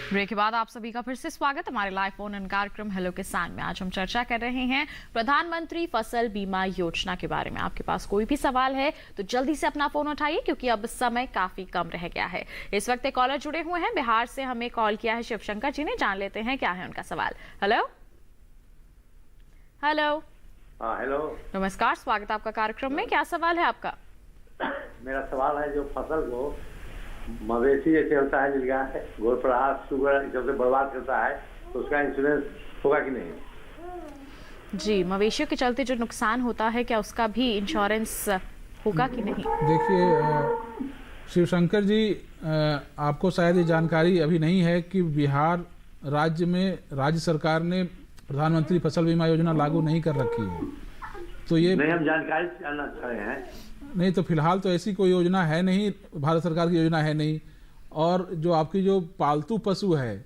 Speaker 1: ब्रेक के बाद आप सभी का फिर से स्वागत हमारे लाइव फोन इन कार्यक्रम हेलो किसान में। आज हम चर्चा कर रहे हैं प्रधानमंत्री फसल बीमा योजना के बारे में। आपके पास कोई भी सवाल है तो जल्दी से अपना फोन उठाइए, क्योंकि अब समय काफी कम रह गया है। इस वक्त एक कॉलर जुड़े हुए हैं, बिहार से हमें कॉल किया है शिवशंकर जी ने। जान लेते हैं क्या है उनका सवाल। हेलो हेलो
Speaker 5: हाँ हेलो,
Speaker 1: नमस्कार, स्वागत है आपका कार्यक्रम में। क्या सवाल है आपका?
Speaker 5: मेरा सवाल है जो फसल को मवेशी जैसे होता है जिसका घोड़पराह शुगर सबसे बर्बाद करता है तो उसका इंश्योरेंस होगा कि नहीं?
Speaker 1: जी, मवेशियों के चलते जो नुकसान होता है क्या उसका भी इंश्योरेंस होगा कि नहीं?
Speaker 2: देखिए शिवशंकर जी, आपको शायद ये जानकारी अभी नहीं है कि बिहार राज्य में राज्य सरकार ने प्रधानमंत्री फसल बीमा योजना लागू नहीं कर रखी है। तो ये
Speaker 5: नहीं, हम जानकारी जानना चाह रहे हैं।
Speaker 2: नहीं, तो फिलहाल तो ऐसी कोई योजना है नहीं, भारत सरकार की योजना है नहीं। और जो आपकी जो पालतू पशु है,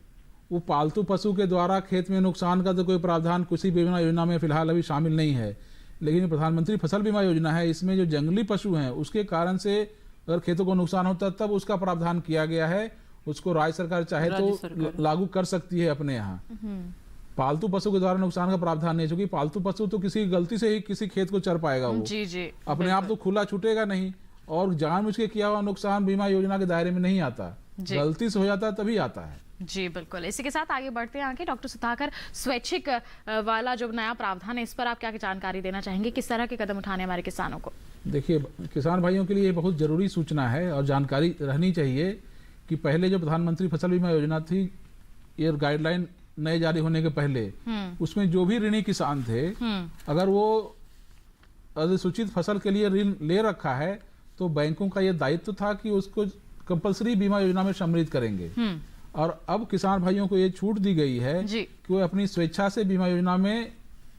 Speaker 2: वो पालतू पशु के द्वारा खेत में नुकसान का तो कोई प्रावधान किसी बीमा योजना में फिलहाल अभी शामिल नहीं है। लेकिन प्रधानमंत्री फसल बीमा योजना है, इसमें जो जंगली पशु हैं उसके कारण से अगर खेतों को नुकसान होता है तब उसका प्रावधान किया गया है। उसको राज्य सरकार चाहे तो लागू कर सकती है अपने यहाँ। पालतू पशु के द्वारा नुकसान का प्रावधान नहीं, क्योंकि पालतू पशु तो किसी गलती से ही किसी खेत को चर पाएगा, वो
Speaker 1: जी
Speaker 2: अपने आप तो खुला छूटेगा नहीं। और जानबूझ के किया हुआ नुकसान बीमा योजना के दायरे में नहीं आता, गलती से हो जाता है तभी आता है।
Speaker 1: जी बिल्कुल। इसी के साथ आगे बढ़ते हैं आगे। डॉक्टर सुधाकर, स्वैच्छिक वाला जो नया प्रावधान है इस पर आप क्या जानकारी देना चाहेंगे? किस तरह के कदम उठाने हमारे किसानों को?
Speaker 2: देखिए, किसान भाइयों के लिए बहुत जरूरी सूचना है और जानकारी रहनी चाहिए कि पहले जो प्रधानमंत्री फसल बीमा योजना थी, ये गाइडलाइन नए जारी होने के पहले, उसमें जो भी ऋणी किसान थे, अगर वो अधिसूचित फसल के लिए ऋण ले रखा है तो बैंकों का ये दायित्व था कि उसको कंपलसरी बीमा योजना में सम्मिलित करेंगे। और अब किसान भाइयों को ये छूट दी गई है कि वो अपनी स्वेच्छा से बीमा योजना में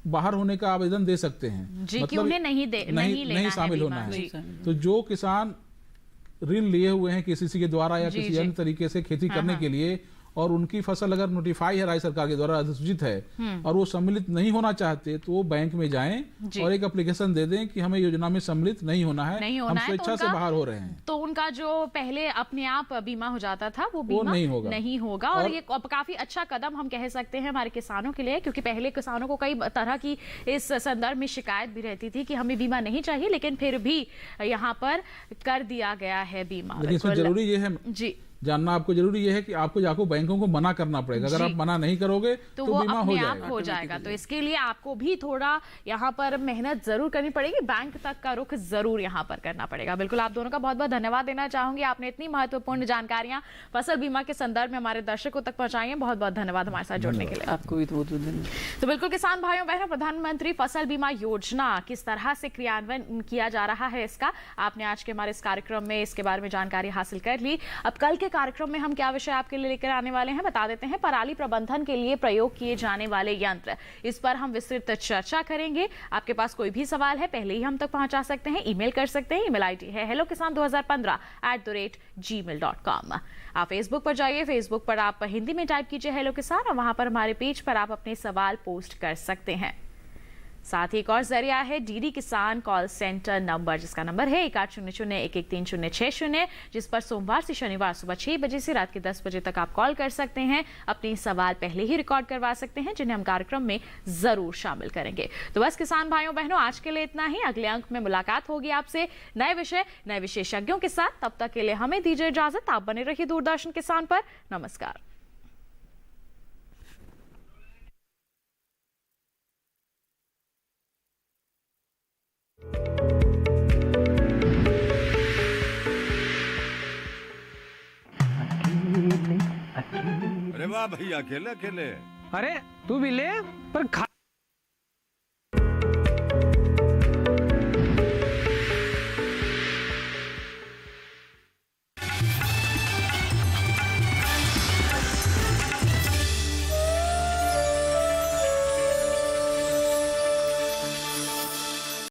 Speaker 2: बाहर होने का आवेदन दे सकते हैं।
Speaker 1: मतलब कि उन्हें नहीं
Speaker 2: शामिल होना है। तो जो किसान ऋण लिए हुए हैं किसी के द्वारा या किसी अन्य तरीके से खेती करने के लिए, और उनकी फसल अगर नोटिफाई है राज्य सरकार के द्वारा, अधिसूचित है, और वो सम्मिलित नहीं होना चाहते तो वो बैंक में जाएं और एक एप्लीकेशन दे दें कि हमें योजना में सम्मिलित नहीं होना है, हम स्वेच्छा से बाहर हो रहे हैं।
Speaker 1: तो उनका जो पहले अपने आप बीमा हो जाता था वो बीमा नहीं होगा। और ये काफी अच्छा कदम हम कह सकते हैं हमारे किसानों के लिए, क्योंकि पहले किसानों को कई तरह की इस संदर्भ में शिकायत भी रहती थी कि हमें बीमा नहीं चाहिए, लेकिन फिर भी यहाँ पर कर दिया गया है बीमा।
Speaker 2: जरूरी ये है जी जानना, आपको जरूरी ये है कि आपको जाको बैंकों को मना करना पड़ेगा। अगर आप मना नहीं करोगे तो
Speaker 1: वो
Speaker 2: बीमा
Speaker 1: हो जाएगा। तो इसके लिए आपको भी थोड़ा यहाँ पर मेहनत जरूर करनी पड़ेगी, बैंक तक का रुख जरूर यहाँ पर करना पड़ेगा। बिल्कुल, आप दोनों का बहुत बहुत धन्यवाद देना चाहूंगी। आपने इतनी महत्वपूर्ण जानकारियां फसल बीमा के संदर्भ में हमारे दर्शकों तक पहुंचाई हैं। बहुत बहुत धन्यवाद हमारे साथ जुड़ने के लिए।
Speaker 3: आपको भी बहुत धन्यवाद।
Speaker 1: तो बिल्कुल किसान भाइयों बहनों, प्रधानमंत्री फसल बीमा योजना किस तरह से क्रियान्वयन किया जा रहा है इसका आपने आज के हमारे इस कार्यक्रम में इसके बारे में जानकारी हासिल कर ली। अब कल के कार्यक्रम में हम क्या विषय आपके लिए लेकर आने वाले हैं बता देते हैं। पराली प्रबंधन के लिए प्रयोग किए जाने वाले यंत्र, इस पर हम विस्तृत चर्चा करेंगे। आपके पास कोई भी सवाल है पहले ही हम तक पहुंचा सकते हैं, ईमेल कर सकते हैं। ईमेल आईडी है hellokisan2015@gmail.com। आप फेसबुक पर जाइए, फेसबुक पर आप हिंदी में टाइप कीजिए हेलो किसान और वहां पर हमारे पेज पर आप अपने सवाल पोस्ट कर सकते हैं। साथ ही एक और जरिया है डीडी किसान कॉल सेंटर नंबर, जिसका नंबर है 1800-113-060, जिस पर सोमवार से शनिवार सुबह 6 बजे से रात के 10 बजे तक आप कॉल कर सकते हैं। अपने सवाल पहले ही रिकॉर्ड करवा सकते हैं, जिन्हें हम कार्यक्रम में जरूर शामिल करेंगे। तो बस किसान भाइयों बहनों, आज के लिए इतना ही। अगले अंक में मुलाकात होगी आपसे नए विषय नए विशेषज्ञों के साथ। तब तक के लिए हमें दीजिए इजाजत। आप बने रहिए दूरदर्शन किसान पर। नमस्कार।
Speaker 15: अरे वाह भैया, अकेले अकेले।
Speaker 16: अरे तू भी ले, पर